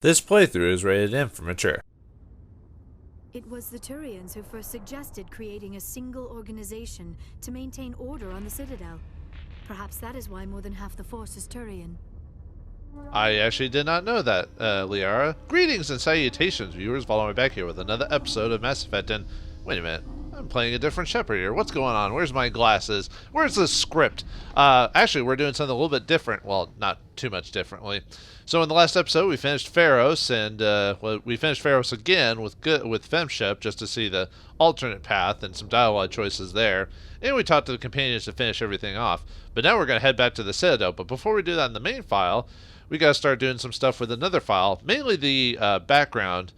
This playthrough is rated M for mature. It was the Turians who first suggested creating a single organization to maintain order on the Citadel. Perhaps that is why more than half the force is Turian. I actually did not know that, Liara. Greetings and salutations, viewers. Vauldemare back here with another episode of Mass Effect, and wait a minute. I'm playing a different Shepard here. What's going on? Where's my glasses? Where's the script? Actually, we're doing something a little bit different. Well, not too much differently. So in the last episode, we finished Pharos, and we finished Pharos again with FemShep just to see the alternate path and some dialogue choices there. And we talked to the companions to finish everything off. But now we're going to head back to the Citadel. But before we do that in the main file, we got to start doing some stuff with another file, mainly the background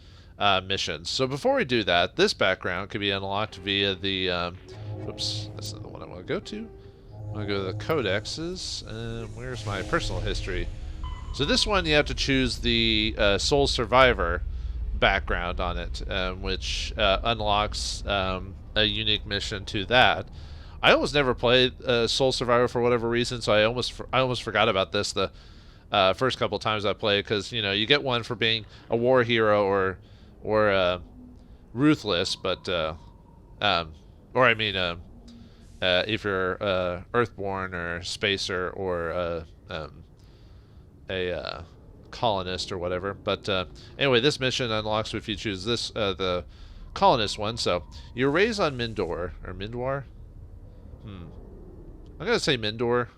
missions. So before we do that, this background can be unlocked via the oops, that's not the one I want to go to. I'm going to go to the codexes. Where's my personal history? So this one you have to choose the Sole Survivor background on it, which unlocks a unique mission to that. I almost never played Sole Survivor for whatever reason, so I almost forgot about this the first couple times I played, because you get one for being a war hero or ruthless, but if you're Earthborn or Spacer or a colonist or whatever. But anyway, this mission unlocks if you choose this the colonist one. So you're raised on Mindor or Mindwar. I'm gonna say Mindor.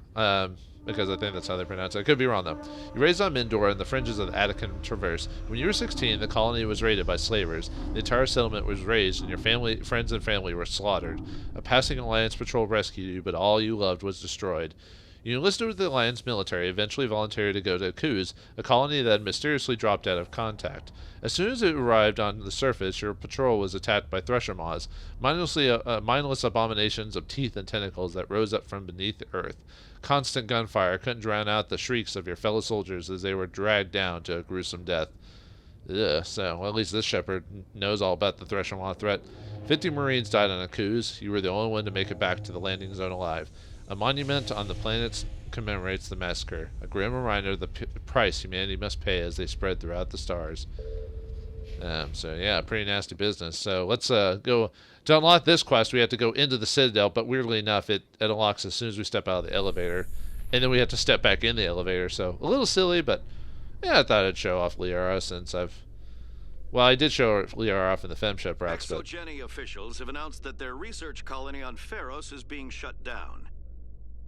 Because I think that's how they pronounce it. I could be wrong, though. You were raised on Mindor in the fringes of the Attican Traverse. When you were 16, the colony was raided by slavers. The entire settlement was razed, and your friends and family were slaughtered. A passing Alliance patrol rescued you, but all you loved was destroyed. You enlisted with the Alliance military, eventually volunteered to go to Kuz, a colony that had mysteriously dropped out of contact. As soon as it arrived on the surface, your patrol was attacked by thresher maws, mindless abominations of teeth and tentacles that rose up from beneath the earth. Constant gunfire couldn't drown out the shrieks of your fellow soldiers as they were dragged down to a gruesome death. Ugh, so, well, at least this Shepard knows all about the thresher maw threat. 50 Marines died on Kuz. You were the only one to make it back to the landing zone alive. A monument on the planet commemorates the massacre, a grim reminder of the price humanity must pay as they spread throughout the stars. So yeah, pretty nasty business. So let's go. To unlock this quest, we have to go into the Citadel, but weirdly enough, it unlocks as soon as we step out of the elevator. And then we have to step back in the elevator, so a little silly, but yeah, I thought I'd show off Liara since I did show Liara off in the FemShep routes, but... ExoGeni officials have announced that their research colony on Pharos is being shut down.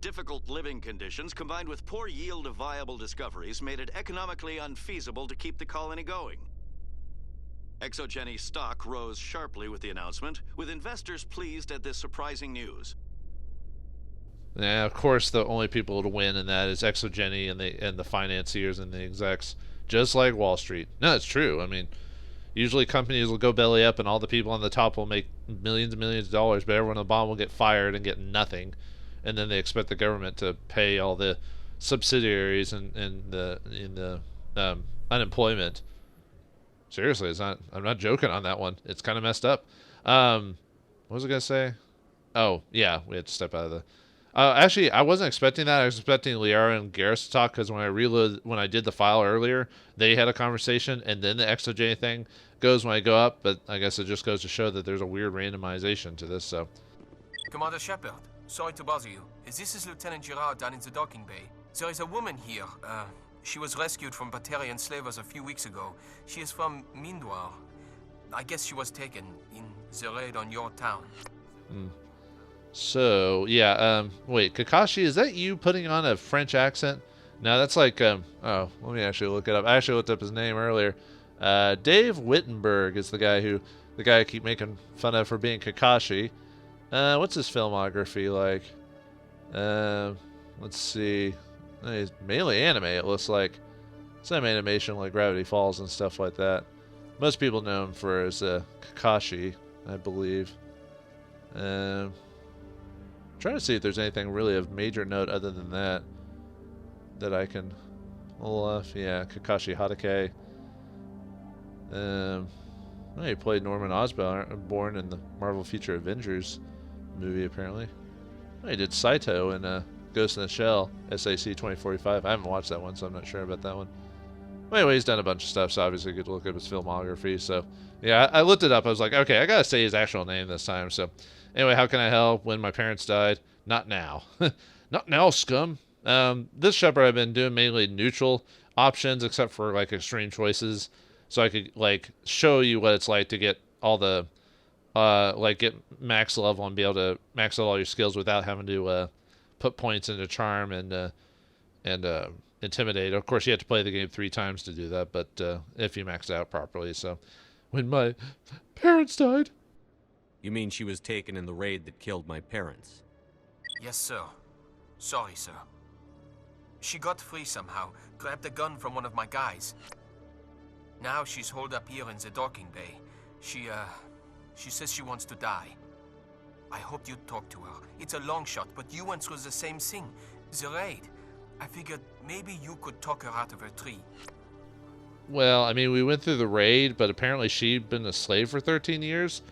Difficult living conditions combined with poor yield of viable discoveries made it economically unfeasible to keep the colony going. ExoGeni stock rose sharply with the announcement, with investors pleased at this surprising news. Yeah, of course, the only people to win in that is ExoGeni and the financiers and the execs, just like Wall Street. No, it's true. I mean, usually companies will go belly up and all the people on the top will make millions and millions of dollars, but everyone on the bottom will get fired and get nothing. And then they expect the government to pay all the subsidiaries and the unemployment. Seriously, it's not. I'm not joking on that one. It's kind of messed up. What was I gonna say? Oh yeah, we had to step out of the. Actually, I wasn't expecting that. I was expecting Liara and Garrus to talk, because when I did the file earlier, they had a conversation, and then the ExoJ thing goes when I go up. But I guess it just goes to show that there's a weird randomization to this. So. Commander Shepard, sorry to bother you. This is Lieutenant Girard down in the docking bay. There is a woman here. She was rescued from Batarian slavers a few weeks ago. She is from Mindwar. I guess she was taken in the raid on your town. So, yeah, wait, Kakashi, is that you putting on a French accent? No, that's like, oh, let me actually look it up. I actually looked up his name earlier. Dave Wittenberg is the guy I keep making fun of for being Kakashi. What's his filmography like? Let's see. He's mainly anime, it looks like. Some animation like Gravity Falls and stuff like that. Most people know him for his Kakashi, I believe. Trying to see if there's anything really of major note other than that I can pull off. Yeah, Kakashi Hatake. He played Norman Osborn in the Marvel Future Avengers movie, apparently. He did Saito in Ghost in the Shell, SAC 2045. I haven't watched that one, so I'm not sure about that one. Well, anyway, he's done a bunch of stuff, so obviously you could look up his filmography. So, yeah, I looked it up. I was like, okay, I gotta say his actual name this time. So, anyway, how can I help? When my parents died? Not now. Not now, scum. This Shepard I've been doing mainly neutral options, except for, like, extreme choices. So I could, like, show you what it's like to get all the, like, get max level and be able to max out all your skills without having to, put points into charm and intimidate. Of course, you have to play the game 3 times to do that, but if you max it out properly. So, when my parents died. You mean she was taken in the raid that killed my parents? Yes, sir. Sorry, sir. She got free somehow, grabbed a gun from one of my guys. Now she's holed up here in the docking bay. She says she wants to die. I hoped you'd talk to her. It's a long shot, but you went through the same thing. The raid. I figured maybe you could talk her out of her tree. Well, I mean, we went through the raid, but apparently she'd been a slave for 13 years.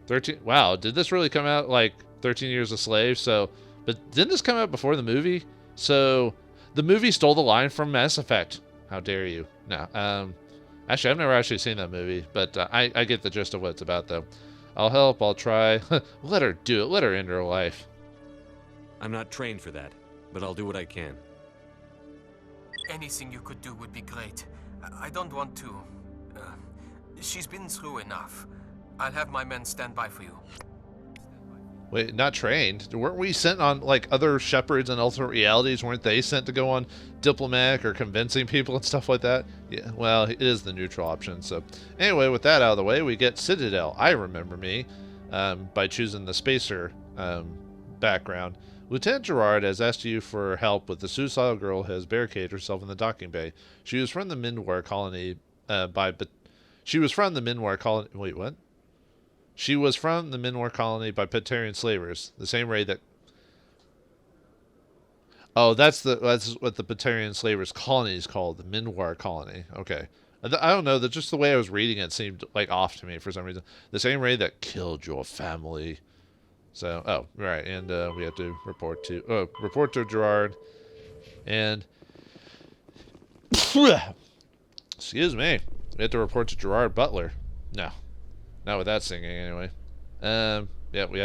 13? Wow, did this really come out like 13 Years a Slave? So, but didn't this come out before the movie? So, the movie stole the line from Mass Effect. How dare you? No. Actually, I've never actually seen that movie, but I get the gist of what it's about, though. I'll help. I'll try. Let her do it. Let her end her life. I'm not trained for that, but I'll do what I can. Anything you could do would be great. I don't want to. She's been through enough. I'll have my men stand by for you. Wait, not trained? Weren't we sent on, like, other Shepards and alternate realities? Weren't they sent to go on diplomatic or convincing people and stuff like that? Yeah, well, it is the neutral option. So, anyway, with that out of the way, we get Citadel. I remember me by choosing the Spacer background. Lieutenant Gerard has asked you for help with the suicidal girl who has barricaded herself in the docking bay. She was from the Mindwar colony She was from the Mindwar colony... Wait, what? She was from the Mindwar colony by Batarian slavers, the same raid that... Oh, that's what the Batarian slavers colony is called, the Mindwar colony. Okay. I don't know, just the way I was reading it seemed like off to me for some reason. The same raid that killed your family. So, oh, right, and we have to report to Gerard. And... Excuse me. We have to report to Gerard Butler. No. Not with that singing, anyway. Yeah, we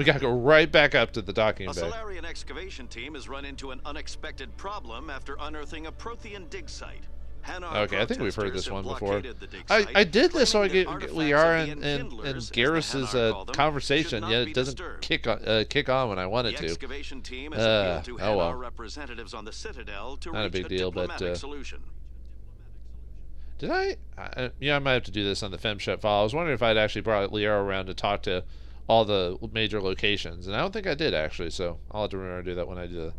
gotta go right back up to the docking bay. A Solarian excavation team has run into an unexpected problem after unearthing a Prothean dig site. Okay, I think we've heard this one before. I did this so I get Liara and Garrus's conversation, yet it doesn't kick on when I want it to. Excavation team has appealed to oh well. our representatives on the Citadel to Not a reach big deal, but solution. did I? Yeah, I might have to do this on the FemShep file. I was wondering if I'd actually brought Liara around to talk to all the major locations, and I don't think I did actually. So I'll have to remember to do that when I do the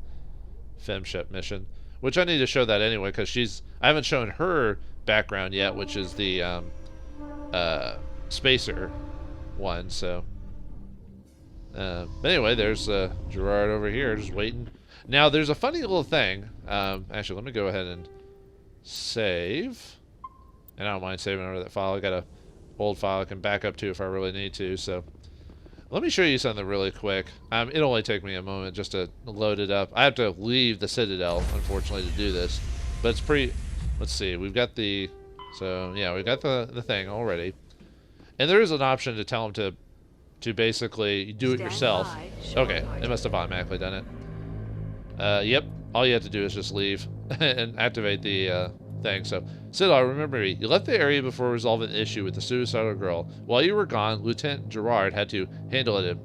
FemShep mission. Which I need to show that anyway, because I haven't shown her background yet, which is the Spacer one. So, but anyway, there's Gerard over here just waiting. Now there's a funny little thing. Actually, let me go ahead and save. And I don't mind saving over that file. I got a old file I can back up to if I really need to. So. Let me show you something really quick. It'll only take me a moment just to load it up. I have to leave the Citadel, unfortunately, to do this. But it's pretty... Let's see. We've got the... So, yeah, we've got the thing already. And there is an option to tell them to basically do it yourself. Okay, it must have automatically done it. Yep. All you have to do is just leave and activate the thing. So, Citadel, remember me. You left the area before resolving the issue with the suicidal girl. While you were gone, Lieutenant Gerard had to handle it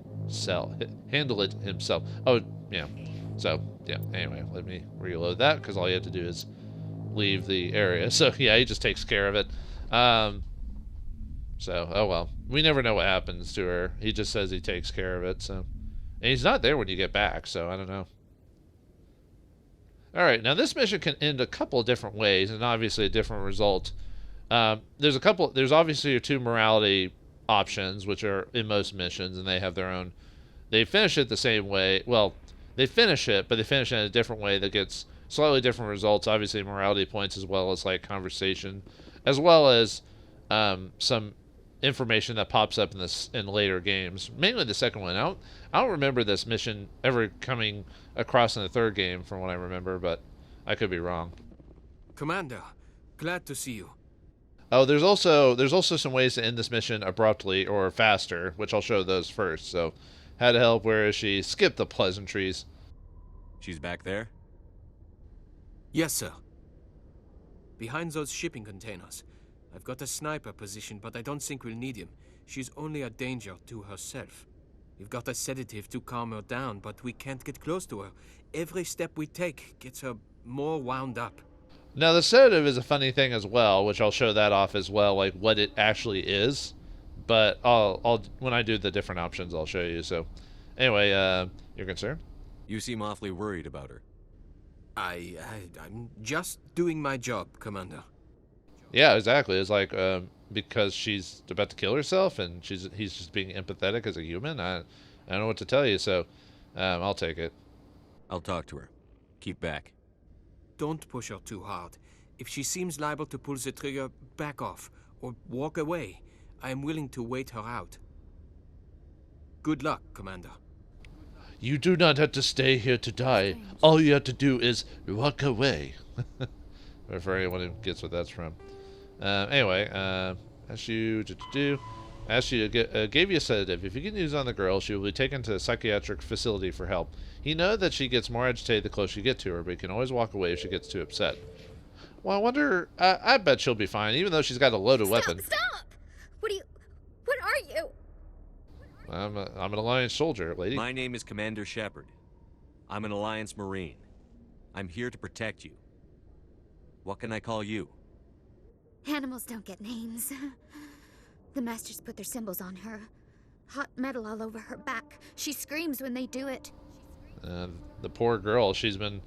himself. Oh, yeah. So, yeah. Anyway, let me reload that because all you have to do is leave the area. So, yeah, he just takes care of it. So, oh well. We never know what happens to her. He just says he takes care of it. So, and he's not there when you get back. So, I don't know. Alright, now this mission can end a couple of different ways, and obviously a different result. There's obviously your 2 morality options, which are in most missions, and they have their own... They finish it the same way. Well, they finish it, but they finish it in a different way that gets slightly different results. Obviously morality points as well as, like, conversation, as well as some information that pops up in later games. Mainly the second one. I don't remember this mission ever coming across in the 3rd game from what I remember, but I could be wrong. Commander, Glad to see you. Oh, there's also some ways to end this mission abruptly or faster, which I'll show those first. So, how to help, where is she? Skip the pleasantries. She's back there? Yes, sir. Behind those shipping containers. I've got a sniper position, but I don't think we'll need him. She's only a danger to herself. We've got a sedative to calm her down, but we can't get close to her. Every step we take gets her more wound up. Now, the sedative is a funny thing as well, which I'll show that off as well, like what it actually is. But I'll when I do the different options, I'll show you. So, anyway, you're concerned? You seem awfully worried about her. I'm just doing my job, Commander. Yeah, exactly. It's like because she's about to kill herself, and he's just being empathetic as a human. I don't know what to tell you. So, I'll take it. I'll talk to her. Keep back. Don't push her too hard. If she seems liable to pull the trigger, back off, or walk away. I am willing to wait her out. Good luck, Commander. You do not have to stay here to die. All you have to do is walk away. For anyone who gets what that's from. Anyway, asked you to gave you a sedative. If you can use on the girl, she will be taken to a psychiatric facility for help. He knows that she gets more agitated the closer you get to her, but you can always walk away if she gets too upset. Well, I wonder. I bet she'll be fine, even though she's got a loaded weapon. Stop! What are you? I'm an Alliance soldier, lady. My name is Commander Shepard. I'm an Alliance Marine. I'm here to protect you. What can I call you? Animals don't get names. The Masters put their symbols on her. Hot metal all over her back. She screams when they do it. The poor girl. She's been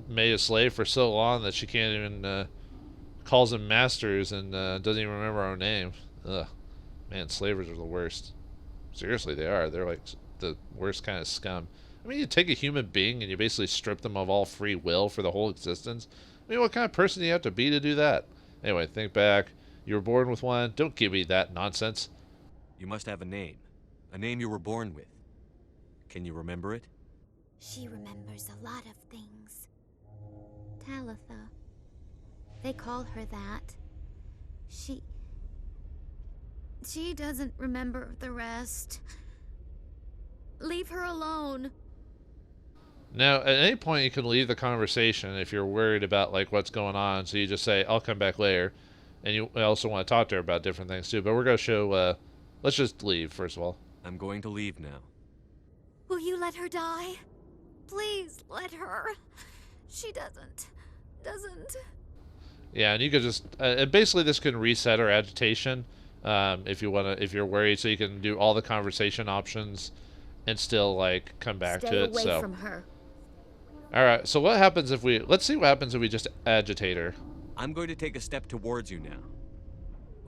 made a slave for so long that she can't even calls them masters and doesn't even remember her name. Ugh, man, slavers are the worst. Seriously, they are. They're like the worst kind of scum. I mean, you take a human being and you basically strip them of all free will for the whole existence. I mean, what kind of person do you have to be to do that? Anyway, think back. You were born with one. Don't give me that nonsense. You must have a name. A name you were born with. Can you remember it? She remembers a lot of things. Talitha. They call her that. She doesn't remember the rest. Leave her alone. Now, at any point, you can leave the conversation if you're worried about like what's going on. So you just say, "I'll come back later," and you also want to talk to her about different things too. But we're gonna show. Let's just leave first of all. I'm going to leave now. Will you let her die? Please let her. She doesn't. Yeah, and you could just basically this can reset her agitation if you're worried, so you can do all the conversation options and still like come back to it. Stay So away from her. all right, so what happens if let's see what happens if we just agitate her. I'm going to take a step towards you now.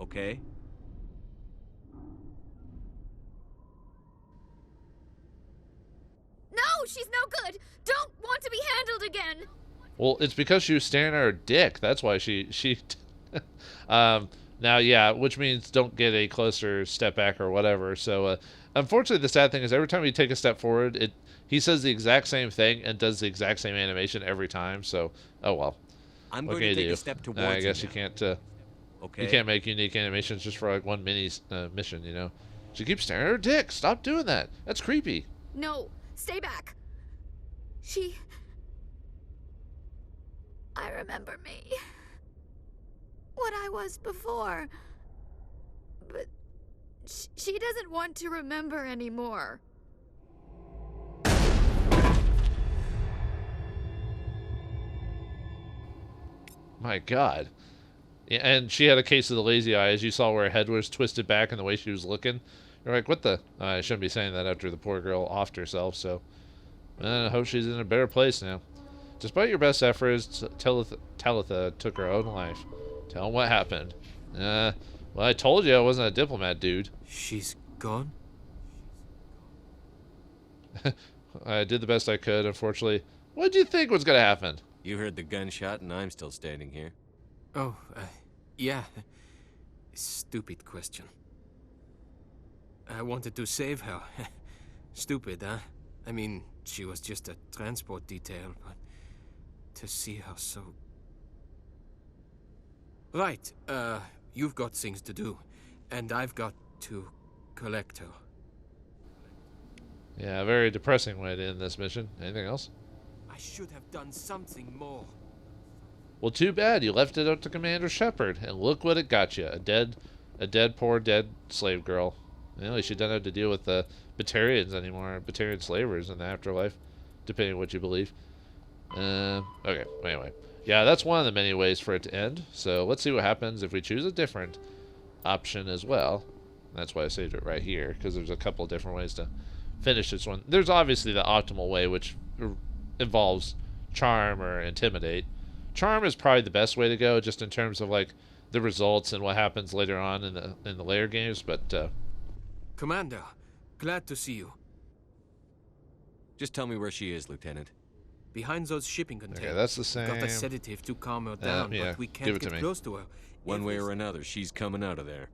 Okay? No, she's no good. Don't want to be handled again. Well, it's because she was staring at her dick. That's why she now, yeah, which means don't get a closer step back or whatever. So, unfortunately, the sad thing is every time you take a step forward, he says the exact same thing and does the exact same animation every time. So, oh well. I'm going to take a step towards you. I guess now. you can't. Okay. You can't make unique animations just for like one mini mission. You know. She keeps staring at her dick. Stop doing that. That's creepy. No, stay back. I remember me. What I was before. But she doesn't want to remember anymore. My God. Yeah, and she had a case of the lazy eye, as you saw where her head was twisted back and the way she was looking. You're like, what the? I shouldn't be saying that after the poor girl offed herself, so. I hope she's in a better place now. Despite your best efforts, Talitha took her own life. Tell him what happened. Well, I told you I wasn't a diplomat, dude. She's gone? I did the best I could, unfortunately. What did you think was going to happen? You heard the gunshot and I'm still standing here. Oh, yeah. Stupid question. I wanted to save her. Stupid, huh? I mean, she was just a transport detail, but to see her so Right, you've got things to do, and I've got to collect her. Yeah, a very depressing way to end this mission. Anything else? I should have done something more. Well, too bad. You left it up to Commander Shepard, and look what it got you. Poor dead slave girl. At least you don't have to deal with the Batarians anymore, Batarian slavers in the afterlife, depending on what you believe. Okay, anyway. Yeah, that's one of the many ways for it to end. So let's see what happens if we choose a different option as well. That's why I saved it right here, because there's a couple different ways to finish this one. There's obviously the optimal way, which involves charm or intimidate. Charm is probably the best way to go, just in terms of like the results and what happens later on in the later games. But Commander, glad to see you. Just tell me where she is, Lieutenant. Behind those shipping containers. okay, that's the same. Got a sedative to calm her down, yeah, but we give can't it to get me. close to her. One way or another, she's coming out of there.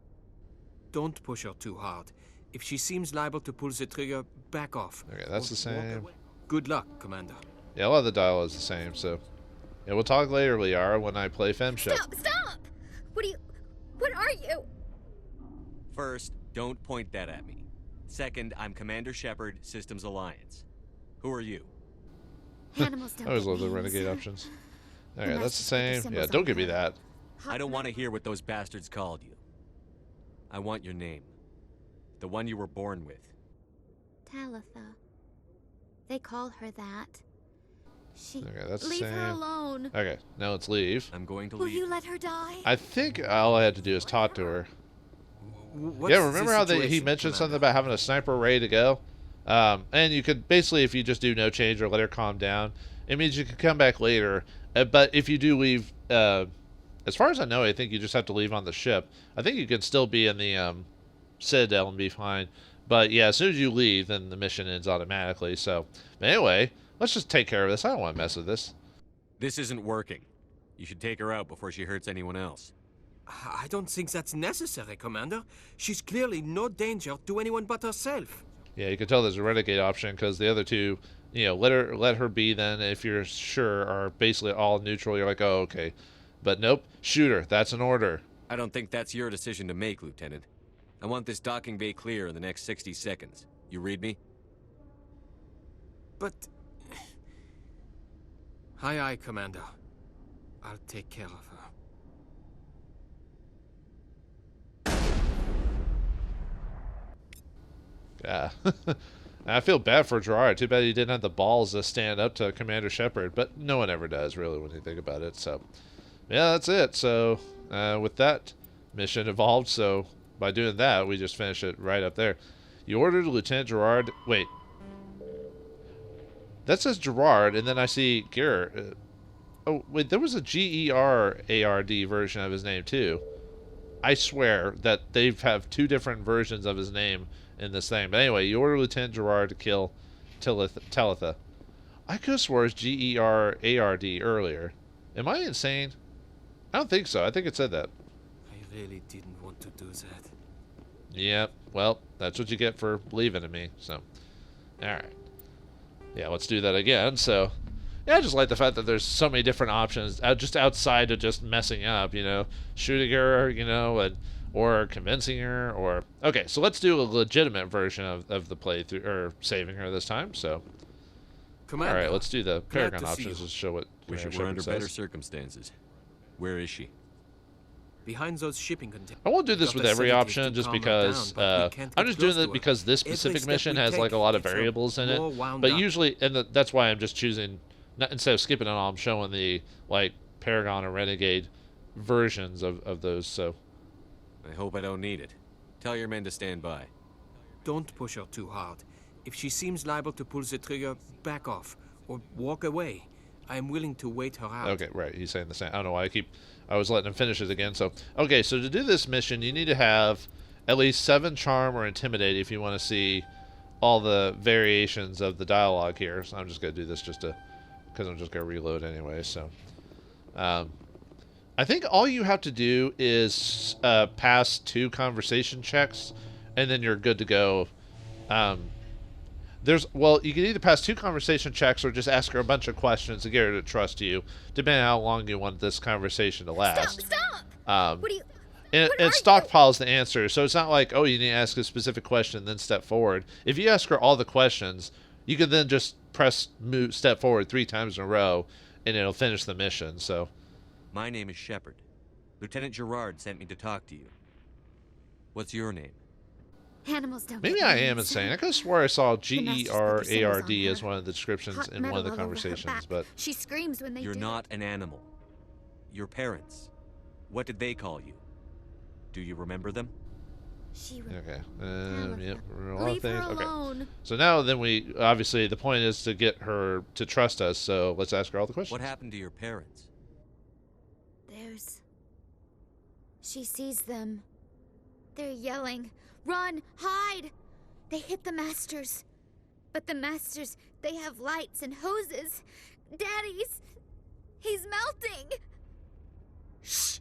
Don't push her too hard. If she seems liable to pull the trigger, back off. Okay, that's Or the same. walk away. Good luck, Commander. Yeah, a lot of the dialogue is the same. So yeah, we'll talk later, Liara, when I play FemShip. Stop! What are you? First, don't point that at me. Second, I'm Commander Shepard, Systems Alliance. Who are you? Animals don't I always get love the names. renegade options. Okay, must that's the just put the same. symbols Yeah, don't on give me there. that. I don't want to hear what those bastards called you. I want your name. The one you were born with. Talitha. They call her that. She. Okay, that's the Leave her same. alone. Okay, now let's leave. I'm going to Will leave. you let her die? I think all I had to do is talk to her. What's Yeah, remember the how he situation, mentioned something Commander? about having a sniper ready to go? And you could basically, if you just do no change or let her calm down, it means you could come back later. But if you do leave, as far as I know, I think you just have to leave on the ship. I think you can still be in the Citadel and be fine. But yeah, as soon as you leave, then the mission ends automatically. So anyway, let's just take care of this. I don't want to mess with this. This isn't working. You should take her out before she hurts anyone else. I don't think that's necessary, Commander. She's clearly no danger to anyone but herself. Yeah, you can tell there's a renegade option because the other two, let her be. Then if you're sure, are basically all neutral. You're like, oh, okay. But nope, shoot her. That's an order. I don't think that's your decision to make, Lieutenant. I want this docking bay clear in the next 60 seconds. You read me? But... Aye, Commander. I'll take care of her. Yeah. I feel bad for Gerard. Too bad he didn't have the balls to stand up to Commander Shepard, but no one ever does, really, when you think about it. So, yeah, that's it. So, with that mission evolved, so by doing that, we just finished it right up there. You ordered Lieutenant Gerard... Wait. That says Gerard, and then I see Garrett. Oh, wait, there was a G-E-R-A-R-D version of his name, too. I swear that they have two different versions of his name in this thing. But anyway, you order Lieutenant Gerard to kill Talitha. I could have swore it's G-E-R-A-R-D earlier. Am I insane? I don't think so. I think it said that. I really didn't want to do that. Yeah, well, that's what you get for believing in me. So, alright. Yeah, let's do that again. So, yeah, I just like the fact that there's so many different options just outside of just messing up, shooting her, or convincing her, or... Okay, so let's do a legitimate version of the playthrough, or saving her this time, so... Commander, Alright, let's do the glad Paragon to see options you. to show what Wish it Commander were under Shepard better says. circumstances. Where is she? Behind those shipping containers. I won't do this Got with a every sedative option to just calm her because down, but we can't I'm get just doing close it to her. because this Every specific step mission we has take like a lot of gets her variables in more it. wound But up. usually, that's why I'm just choosing, instead of skipping it all, I'm showing the like Paragon or Renegade versions of those. So I hope I don't need it. Tell your men to stand by. Don't push her too hard. If she seems liable to pull the trigger, back off or walk away. I am willing to wait her out. okay, right, he's saying the same. I don't know why I was letting him finish it again. So okay, so to do this mission, you need to have at least 7 charm or intimidate if you want to see all the variations of the dialogue here. So I'm just gonna do this because I'm just gonna reload anyway. So I think all you have to do is pass 2 conversation checks, and then you're good to go. You can either pass 2 conversation checks or just ask her a bunch of questions to get her to trust you, depending on how long you want this conversation to last. Stop! Um, What do you... and What it are stockpiles the answers, so it's not like, oh, you need to ask a specific question, then step forward. If you ask her all the questions, you can then just press step forward 3 times in a row, and it'll finish the mission. So, My name is Shepard. Lieutenant Gerard sent me to talk to you. What's your name? Animals don't maybe get I names. am insane. I could have swore I saw The Master's put the symbols on GERARD her. as one of the descriptions Hot in one of the metal all over her conversations, back. but She screams when they You're do not it. an animal. Your parents. What did they call you? Do you remember them? She okay. Talitha. Yep, a lot of Leave her things. Okay. alone. So now then we obviously the point is to get her to trust us. So let's ask her all the questions. What happened to your parents? There's... She sees them. They're yelling, "Run! Hide!" They hit the Masters. But the Masters, they have lights and hoses. Daddy's... he's melting! Shh!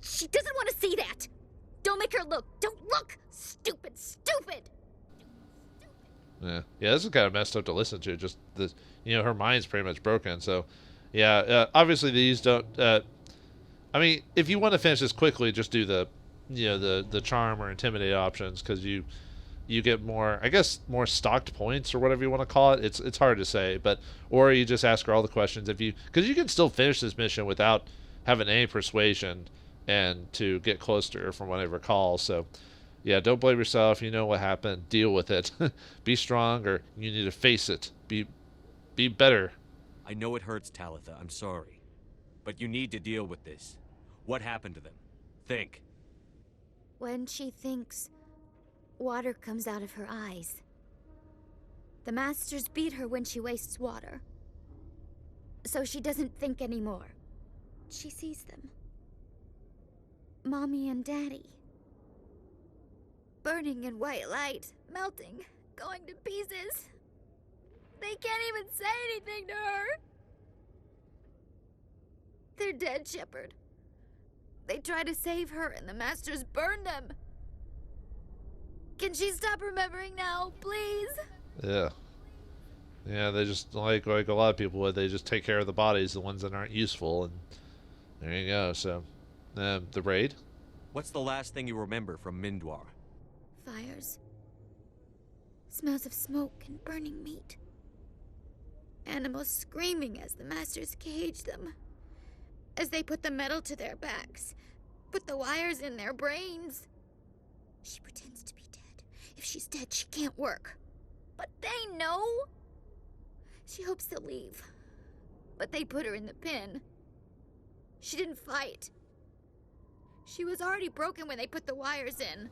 She doesn't want to see that! Don't make her look! Don't look! Stupid, stupid! Yeah, this is kind of messed up to listen to. Just the, her mind's pretty much broken. So, yeah, obviously these don't. I mean, if you want to finish this quickly, just do the, the charm or intimidate options because you get more, I guess, more stocked points or whatever you want to call it. It's hard to say, but or you just ask her all the questions because you can still finish this mission without having any persuasion and to get close to her from what I recall. So. Yeah, don't blame yourself. You know what happened. Deal with it. Be strong, or you need to face it. Be better. I know it hurts, Talitha. I'm sorry. But you need to deal with this. What happened to them? Think. When she thinks, water comes out of her eyes. The Masters beat her when she wastes water. So she doesn't think anymore. She sees them. Mommy and Daddy. Burning in white light, melting, going to pieces. They can't even say anything to her. They're dead, Shepard. They try to save her and the Masters burn them. Can she stop remembering now, please? Yeah. Yeah, they just, like a lot of people would, they just take care of the bodies, the ones that aren't useful, and there you go. So, the raid? What's the last thing you remember from Mindwar? Fires. Smells of smoke and burning meat. Animals screaming as the Masters cage them. As they put the metal to their backs. Put the wires in their brains. She pretends to be dead. If she's dead, she can't work. But they know. She hopes to leave. But they put her in the pen. She didn't fight. She was already broken when they put the wires in.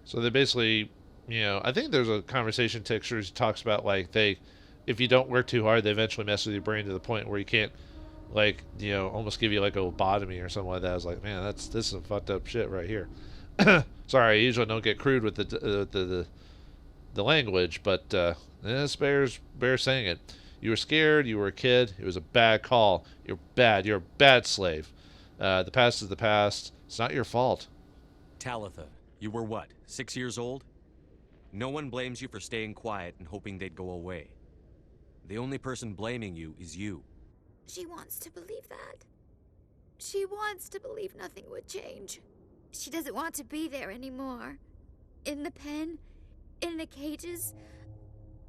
So they basically, I think there's a conversation texture that talks about, like, if you don't work too hard, they eventually mess with your brain to the point where you can't, almost give you, like, a lobotomy or something like that. I was like, man, this is some fucked up shit right here. Sorry, I usually don't get crude with the language, but this bears saying it. You were scared, you were a kid, it was a bad call. You're bad, you're a bad slave. The past is the past. It's not your fault. Talitha, you were what, 6 years old? No one blames you for staying quiet and hoping they'd go away. The only person blaming you is you. She wants to believe that. She wants to believe nothing would change. She doesn't want to be there anymore. In the pen, in the cages,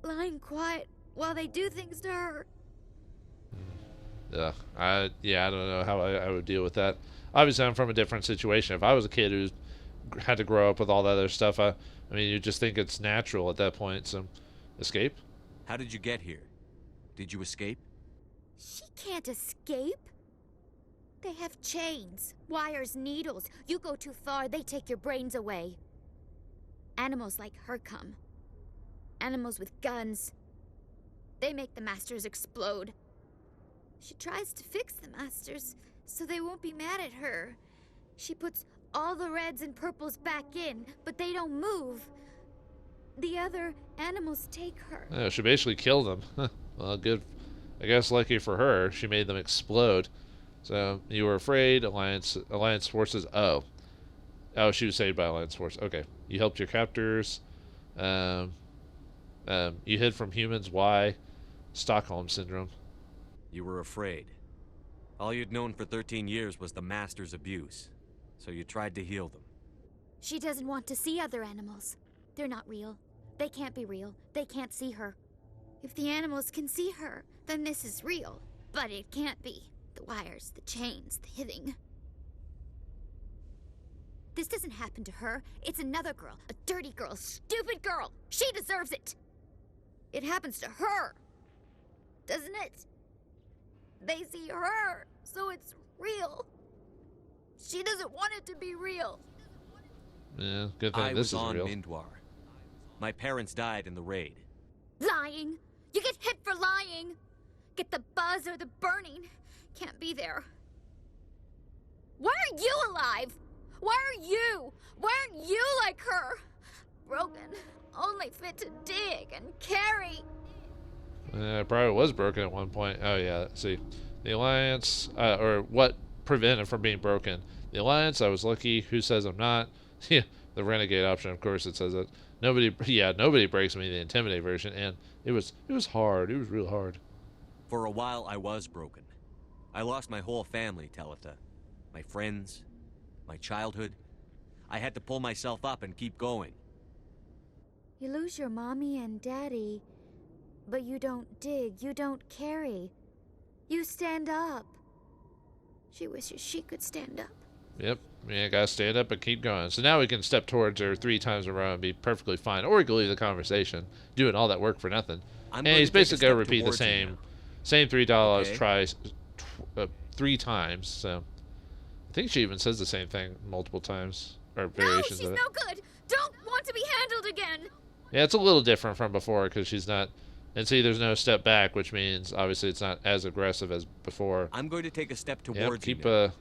lying quiet while they do things to her. I don't know how I would deal with that. Obviously, I'm from a different situation. If I was a kid who had to grow up with all that other stuff, I mean, you just think it's natural at that point. So, escape? How did you get here? Did you escape? She can't escape. They have chains, wires, needles. You go too far, they take your brains away. Animals like her come. Animals with guns. They make the Masters explode. She tries to fix the Masters so they won't be mad at her. She puts all the reds and purples back in, but they don't move. The other animals take her. Yeah, she basically killed them. Well, good. I guess lucky for her, she made them explode. So, you were afraid, Alliance forces. Oh, she was saved by Alliance force. Okay. You helped your captors. You hid from humans. Why? Stockholm Syndrome. You were afraid. All you'd known for 13 years was the Master's abuse. So you tried to heal them. She doesn't want to see other animals. They're not real. They can't be real. They can't see her. If the animals can see her, then this is real. But it can't be. The wires, the chains, the hitting. This doesn't happen to her. It's another girl. A dirty girl. A stupid girl. She deserves it. It happens to her. Doesn't it? They see her, so it's real. She doesn't want it to be real. Yeah, good thing I this was is on real. Mindwar. My parents died in the raid. Lying. You get hit for lying. Get the buzz or the burning. Can't be there. Why are you alive? Why are you? Why aren't you like her? Broken. Only fit to dig and carry. It probably was broken at one point. Oh yeah, see. The Alliance, or what prevented it from being broken. The Alliance, I was lucky. Who says I'm not? Yeah, the Renegade option, of course it says it. Nobody breaks me, the Intimidate version, and it was hard. It was real hard. For a while, I was broken. I lost my whole family, Talitha. My friends, my childhood. I had to pull myself up and keep going. You lose your mommy and daddy, but you don't dig, you don't carry. You stand up. She wishes she could stand up. Yep. Yeah, gotta stand up and keep going. So now we can step towards her 3 times in a row and be perfectly fine. Or we can leave the conversation, doing all that work for nothing. And he's basically gonna repeat the same $3, Okay. try 3 times. So I think she even says the same thing multiple times, or No, variations she's of it. no good. Don't want to be handled again. Yeah, it's a little different from before because she's not. And see, there's no step back, which means obviously it's not as aggressive as before. I'm going to take a step Yep, towards keep you now.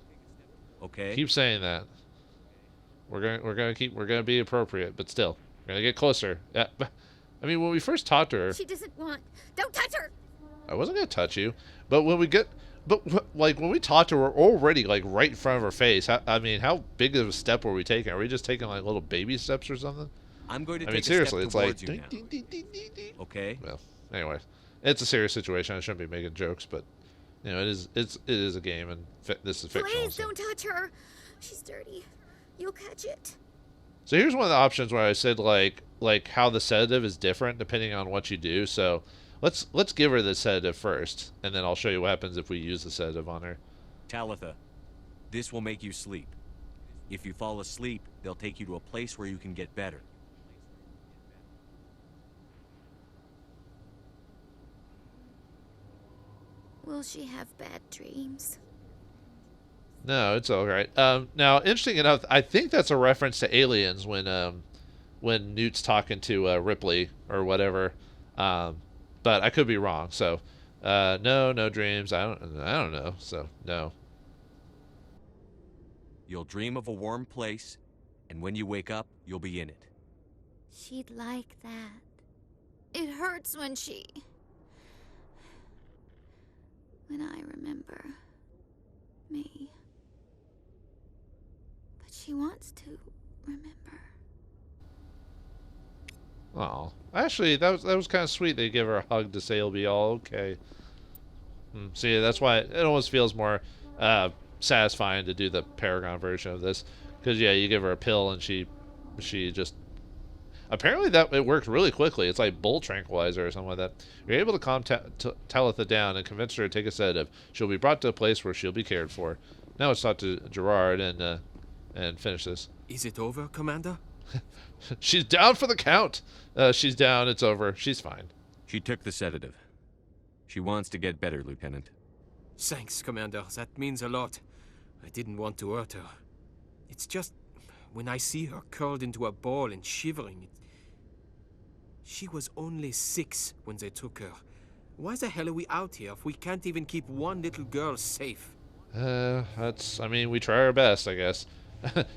Okay? keep saying that. We're gonna be appropriate, but still, we're gonna get closer. Yeah, I mean, when we first talked to her, She doesn't want. Don't touch her. I wasn't gonna touch you, but when we get, like when we talked to her, already like right in front of her face. I mean, how big of a step were we taking? Are we just taking like little baby steps or something? I'm going to I take mean, a seriously, step it's towards like. you now. Okay? Well, anyway, it's a serious situation. I shouldn't be making jokes, but you know, it is a game, and this is fictional. Please So. don't touch her. She's dirty. You'll catch it. So here's one of the options where I said like how the sedative is different depending on what you do. So let's give her the sedative first, and then I'll show you what happens if we use the sedative on her. Talitha, this will make you sleep. If you fall asleep, they'll take you to a place where you can get better. Will she have bad dreams? No, it's all right. Now, interesting enough, I think that's a reference to Aliens when Newt's talking to Ripley or whatever. But I could be wrong. So, no dreams. I don't know. So, no. You'll dream of a warm place, and when you wake up, you'll be in it. She'd like that. It hurts when I remember me. But she wants to remember. Oh, actually, that was kind of sweet. They give her a hug to say it'll be all okay. See, that's why it almost feels more satisfying to do the Paragon version of this, because yeah, you give her a pill and she just apparently that it works really quickly. It's like bull tranquilizer or something like that. You're able to calm Talitha down and convince her to take a sedative. She'll be brought to a place where she'll be cared for. Now let's talk to Gerard and finish this. Is it over, Commander? She's down for the count. She's down. It's over. She's fine. She took the sedative. She wants to get better, Lieutenant. Thanks, Commander. That means a lot. I didn't want to hurt her. It's just when I see her curled into a ball and shivering. She was only 6 when they took her. Why the hell are we out here if we can't even keep one little girl safe? I mean, we try our best, I guess,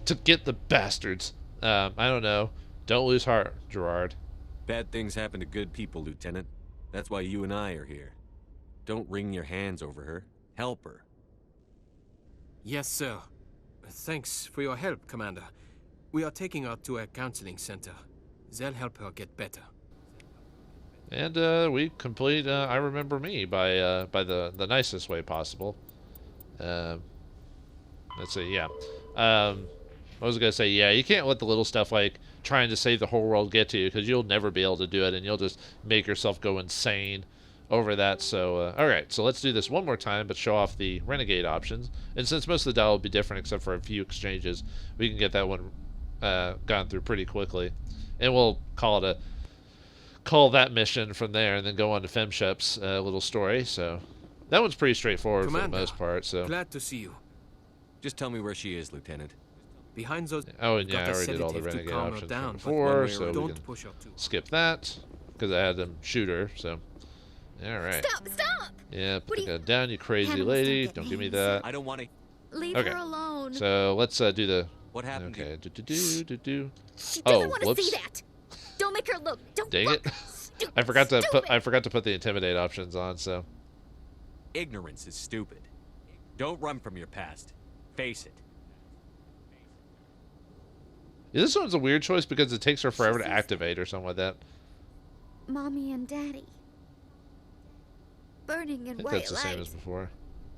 to get the bastards. I don't know. Don't lose heart, Gerard. Bad things happen to good people, Lieutenant. That's why you and I are here. Don't wring your hands over her. Help her. Yes, sir. Thanks for your help, Commander. We are taking her to a counseling center. They'll help her get better. And we complete I Remember Me by the nicest way possible. Let's see, yeah. I was gonna say, yeah, you can't let the little stuff like trying to save the whole world get to you, because you'll never be able to do it, and you'll just make yourself go insane over that. So, all right, so let's do this one more time, but show off the renegade options. And since most of the dial will be different except for a few exchanges, we can get that one gone through pretty quickly, and we'll call that mission from there, and then go on to Femshep's little story. So that one's pretty straightforward for the most part. So glad to see you. Just tell me where she is, Lieutenant. Behind those. oh, and yeah, I already did all the renegade options from before, so we can skip that because I had them shoot her. So, all right. Stop! Yeah, put the gun down, you crazy Animals lady. don't get Don't give me names. that. I don't want to. Leave Okay. her alone. So let's do the. What happened? to Okay. you? Do. She Oh, doesn't want to whoops. see that. Don't make her look. Don't Dang look. it. Stupid, I forgot to stupid. put the intimidate options on. So. Ignorance is stupid. Don't run from your past. Face it. Yeah, this one's a weird choice because it takes her forever to activate or something like that. Mommy and Daddy. Burning I in think white that's the same as light. before.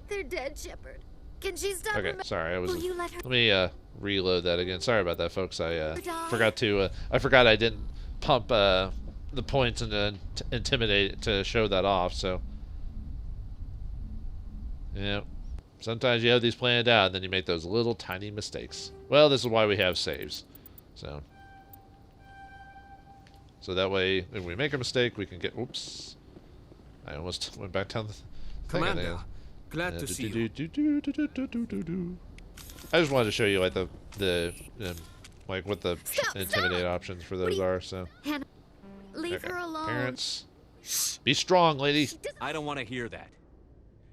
They're dead, Shepard. Can she stop Okay, remembering? sorry, I was. Will you let her Let me reload that again. Sorry about that, folks. I die? forgot to. I forgot I didn't pump the points and then intimidate to show that off. So. Yeah. Sometimes you have these planned out, and then you make those little tiny mistakes. Well, this is why we have saves. So that way, if we make a mistake, we can get. Oops. I almost went back down the thing. Commander, glad to see you. I just wanted to show you like the like what the Stop, intimidate stop. options for those are. So Hannah, leave okay. her alone. Parents, be strong, lady. She doesn't- I don't want to hear that.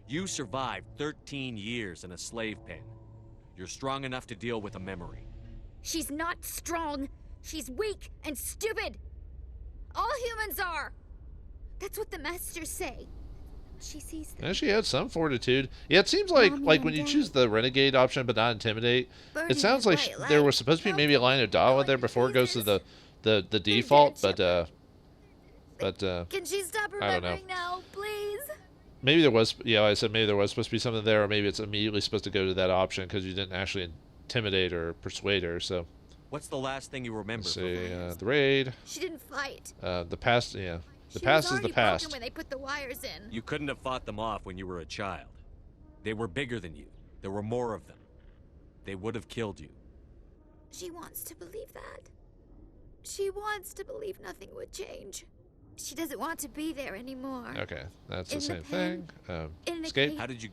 You survived 13 years in a slave pen. You're strong enough to deal with a memory. She's not strong. She's weak and stupid. All humans are. That's what the masters say. She sees them. And she had some fortitude. Yeah, it seems like Mommy when and you Daddy. choose the renegade option but not intimidate, Burning it sounds in like white there light. was supposed to be Help maybe a line of dialogue Lord there before it goes to Jesus. the default, dead, but Can she stop I don't know. remembering now, please? maybe there was. Yeah, I said maybe there was supposed to be something there, or maybe it's immediately supposed to go to that option because you didn't actually intimidate or persuade her. So What's the last thing you remember? let's from see, that? the raid, She didn't fight. the past. Yeah, the She past was is the already past. broken when they put the wires in. You couldn't have fought them off when you were a child. They were bigger than you. There were more of them. They would have killed you. She wants to believe that. She wants to believe nothing would change. She doesn't want to be there anymore. Okay, that's the In the same pen, thing. in the Escape. cage. How did you...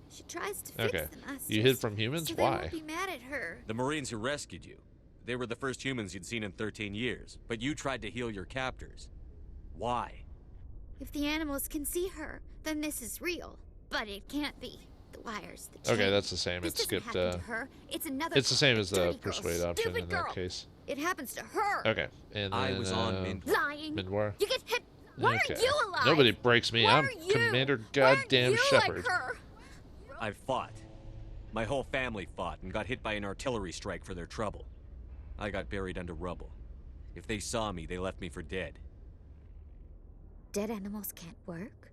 She tries to fix Okay, the masters. you hid from humans. So they Why? won't be mad at her. The Marines who rescued you. They were the first humans you'd seen in 13 years, but you tried to heal your captors. Why? If the animals can see her, then this is real. But it can't be. The wires, the chain. Okay, that's the same. This It doesn't skipped. happen to her. It's another. It's the same girl, as the dirty girl, persuade option stupid in girl. that case. It happens to her. Okay, and then I was on Mind. Lying. Midwar. You get hit. Why Okay. are you alive? Nobody breaks me. Why I'm are you? Commander Why Goddamn aren't you Shepard. Like her? I fought. My whole family fought and got hit by an artillery strike for their trouble. I got buried under rubble. If they saw me, they left me for dead. Dead animals can't work.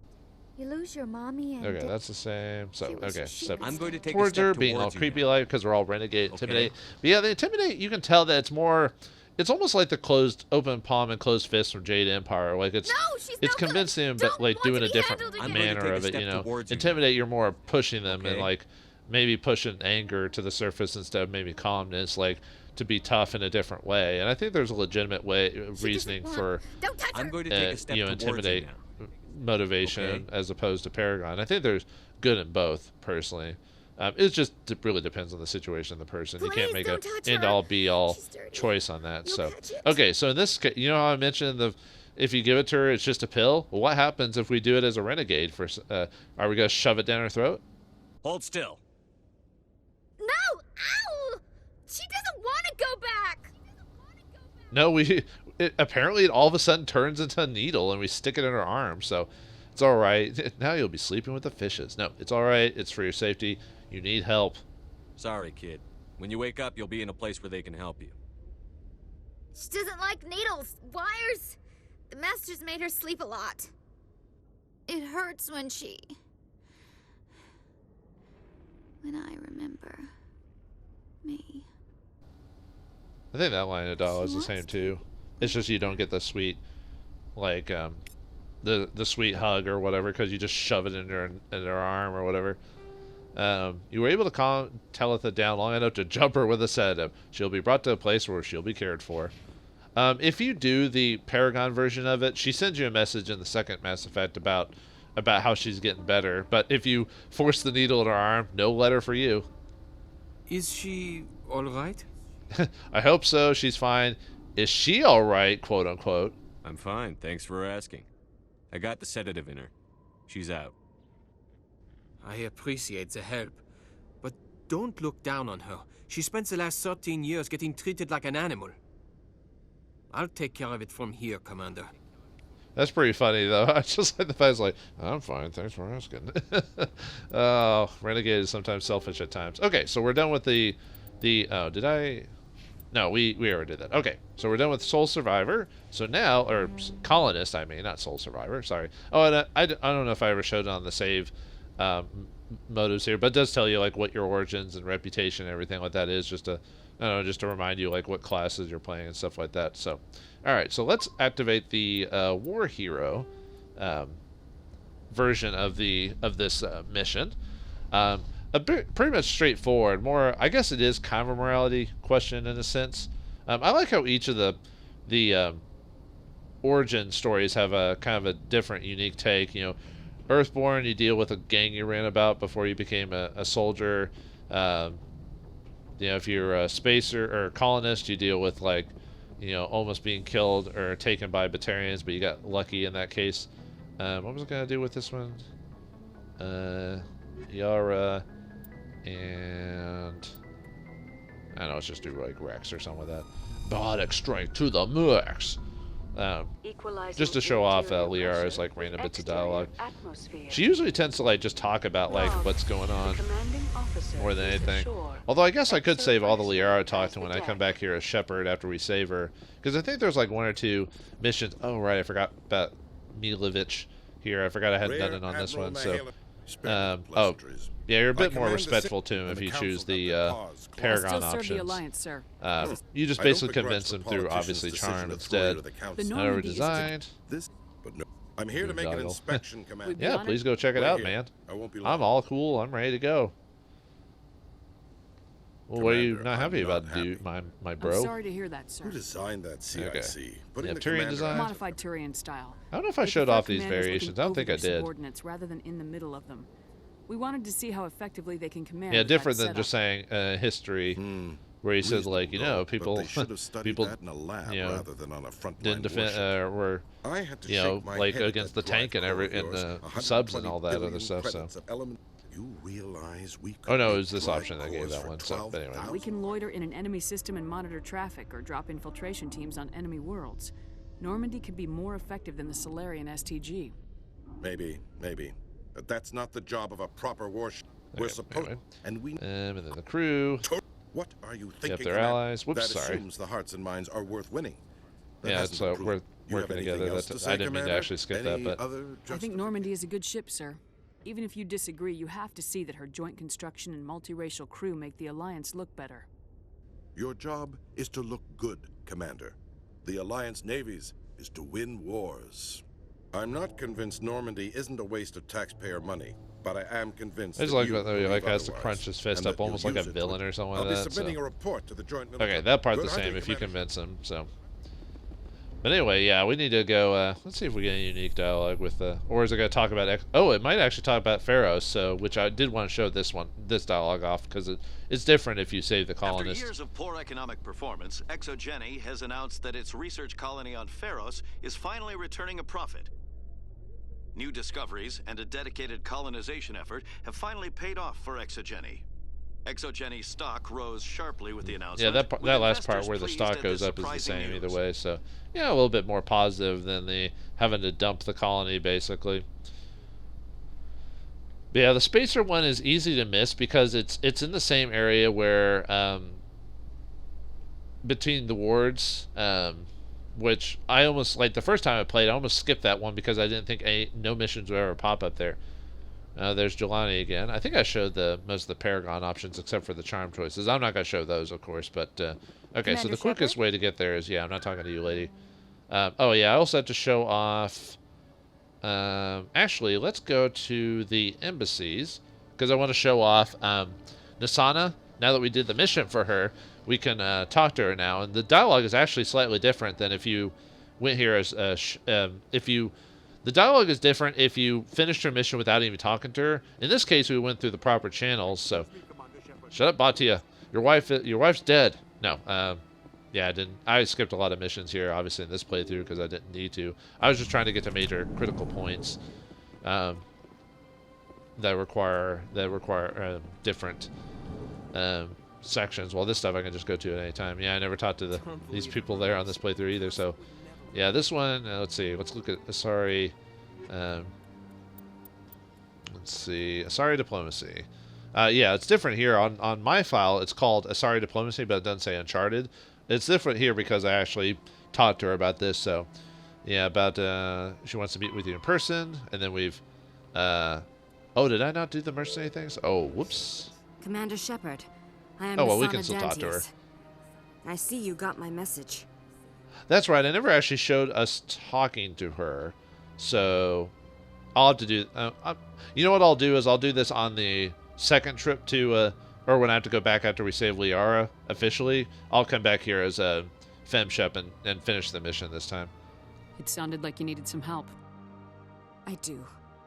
You lose your mommy and. Okay, that's the same. So She was- okay, she step was I'm going to take a towards step her, being all towards you creepy now. like because we're all renegade, Okay. intimidate. But yeah, the intimidate you can tell that it's more. It's almost like the closed, open palm and closed fist from Jade Empire. Like it's No, she's it's no good. convincing them, Don't but like want doing to a be different handled I'm again. going to manner take of a it. You step know, towards you. intimidate you're more pushing them and Okay. like maybe pushing anger to the surface instead of maybe calmness, like to be tough in a different way. And I think there's a legitimate way She reasoning doesn't for want- Don't touch her. I'm going to take a step you know, towards intimidate you now. motivation Okay. as opposed to Paragon. I think there's good in both, personally. It just really depends on the situation and the person. You can't Please make don't a touch end-all, her. be-all She's dirty. choice on that. You'll So, catch it. okay, so in this case, you know how I mentioned if you give it to her, it's just a pill? Well, what happens if we do it as a renegade? Are we going to shove it down her throat? Hold still. No! Ow! She doesn't want to go back. No, apparently it all of a sudden turns into a needle and we stick it in her arm. So it's all right. Now you'll be sleeping with the fishes. No, it's all right. It's for your safety. You need help. Sorry, kid. When you wake up, you'll be in a place where they can help you. She doesn't like needles, wires. The masters made her sleep a lot. It hurts when I remember. me. I think that line of dialogue is the same too. It's just you don't get the sweet, like, the sweet hug or whatever, because you just shove it in their arm or whatever. You were able to calm Talitha down long enough to jump her with a sedative. She'll be brought to a place where she'll be cared for. If you do the Paragon version of it, she sends you a message in the second Mass Effect about how she's getting better. But if you force the needle in her arm, no letter for you. Is she all right? I hope so. She's fine. Is she all right, quote unquote? I'm fine, thanks for asking. I got the sedative in her. She's out. I appreciate the help, but don't look down on her. She spent the last 13 years getting treated like an animal. I'll take care of it from here, Commander. That's pretty funny, though. I just like the fact it's like, I'm fine, thanks for asking. Oh, Renegade is sometimes selfish at times. Okay, so we're done with the oh, did I? No, we already did that. Okay, so we're done with Soul Survivor. So now, or Colonist, I mean, not Soul Survivor, sorry. Oh, and I don't know if I ever showed it on the save motives here, but it does tell you, like, what your origins and reputation and everything like that is, just to, I don't know, just to remind you, like, what classes you're playing and stuff like that. So, alright, so let's activate the War Hero version of this mission. Pretty much straightforward. More, I guess it is kind of a morality question in a sense. I like how each of the origin stories have a kind of a different, unique take. You know, Earthborn, you deal with a gang you ran about before you became a soldier. You know, if you're a spacer or a colonist, you deal with, like, you know, almost being killed or taken by Batarians, but you got lucky in that case. What was I gonna do with this one? Yara. And I don't know, let's just do like Rex or something like that. Biotic strength to the max. Just to show off Liara's like random bits of dialogue. She usually tends to like just talk about like what's going on more than anything. Although I guess I could save all the Liara talk to when I come back here as Shepard after we save her, because I think there's like one or two missions. Oh right, I forgot about Milovich here. I forgot I hadn't done it on this one. So oh yeah, you're a bit more respectful to him if you choose the Paragon options. You just basically convince him through obviously charm instead. Never designed. I'm here to make an inspection, Commander. Yeah, please go check it out, man. I'm all cool. I'm ready to go. Well, what are you not happy about, dude, my bro? I'm sorry to hear that, sir. Who designed that CIC? Okay. Putting the Turian design. Modified Turian style. I don't know if I showed off these variations. I don't think I did. Subordinates rather than in the middle of them. We wanted to see how effectively they can command. Yeah, different than just saying history, where he says like, you know, people that in a lab, you know, rather than on a front didn't defend were, you know, like against the tank and the subs and all that other stuff. So. You realize we oh no, it was this option that gave that one. So, but anyway. We can loiter in an enemy system and monitor traffic, or drop infiltration teams on enemy worlds. Normandy could be more effective than the Solarian STG. Maybe. But that's not the job of a proper warship. We're supposed, anyway. And we. And then the crew. What are you thinking? Yep, their allies. Whoops, that sorry. assumes the hearts and minds are worth winning. Yeah, it's worth working together. I didn't mean to actually skip that, but I think Normandy is a good ship, sir. Even if you disagree, you have to see that her joint construction and multiracial crew make the Alliance look better. Your job is to look good, Commander. The Alliance navies is to win wars. I'm not convinced Normandy isn't a waste of taxpayer money, but I am convinced. I just like that he has to crunch his fist up almost like a villain or something like that. I'll be submitting a report to the Joint Military. Okay, that part's the same if you convince him. So. But anyway, yeah, we need to go, let's see if we get any unique dialogue with or is it going to talk about, oh, it might actually talk about Pharaohs, so, which I did want to show this dialogue off, because it's different if you save the colonists. After years of poor economic performance, Exogeny has announced that its research colony on Pharaohs is finally returning a profit. New discoveries and a dedicated colonization effort have finally paid off for Exogeny. Exogeny's stock rose sharply with the announcement. Yeah, that last part where the stock goes up is the same either way. So, yeah, a little bit more positive than the having to dump the colony, basically. But yeah, the Spacer one is easy to miss because it's in the same area where between the wards, which I almost, like the first time I played, I almost skipped that one because I didn't think no missions would ever pop up there. There's Jelani again. I think I showed most of the Paragon options except for the charm choices. I'm not going to show those, of course, but okay. Commander So the quickest Shepard? way to get there is, yeah, I'm not talking to you, lady. Oh yeah, I also have to show off. Actually, let's go to the embassies because I want to show off Nasana. Now that we did the mission for her, we can talk to her now, and the dialogue is actually slightly different than if you went here as the dialogue is different if you finished her mission without even talking to her. In this case, we went through the proper channels. So, shut up, Batia. Your wife's dead. No, yeah, I didn't. I skipped a lot of missions here, obviously in this playthrough because I didn't need to. I was just trying to get to major critical points that require different sections. Well, this stuff I can just go to at any time. Yeah, I never talked to these people there on this playthrough either. So. Yeah, this one, let's see. Let's look at Asari. Let's see. Asari Diplomacy. Yeah, it's different here. On my file, it's called Asari Diplomacy, but it doesn't say Uncharted. It's different here because I actually talked to her about this. So, yeah, about she wants to meet with you in person. And then we've... oh, did I not do the mercenary things? Oh, whoops. Commander Shepard, I am Oh, well, we Nasana can still talk to her. Dantius. I see you got my message. That's right. I never actually showed us talking to her, so I'll have to do. You know what I'll do is I'll do this on the second trip to, or when I have to go back after we save Liara officially. I'll come back here as a FemShep and finish the mission this time. It sounded like you needed some help. I do.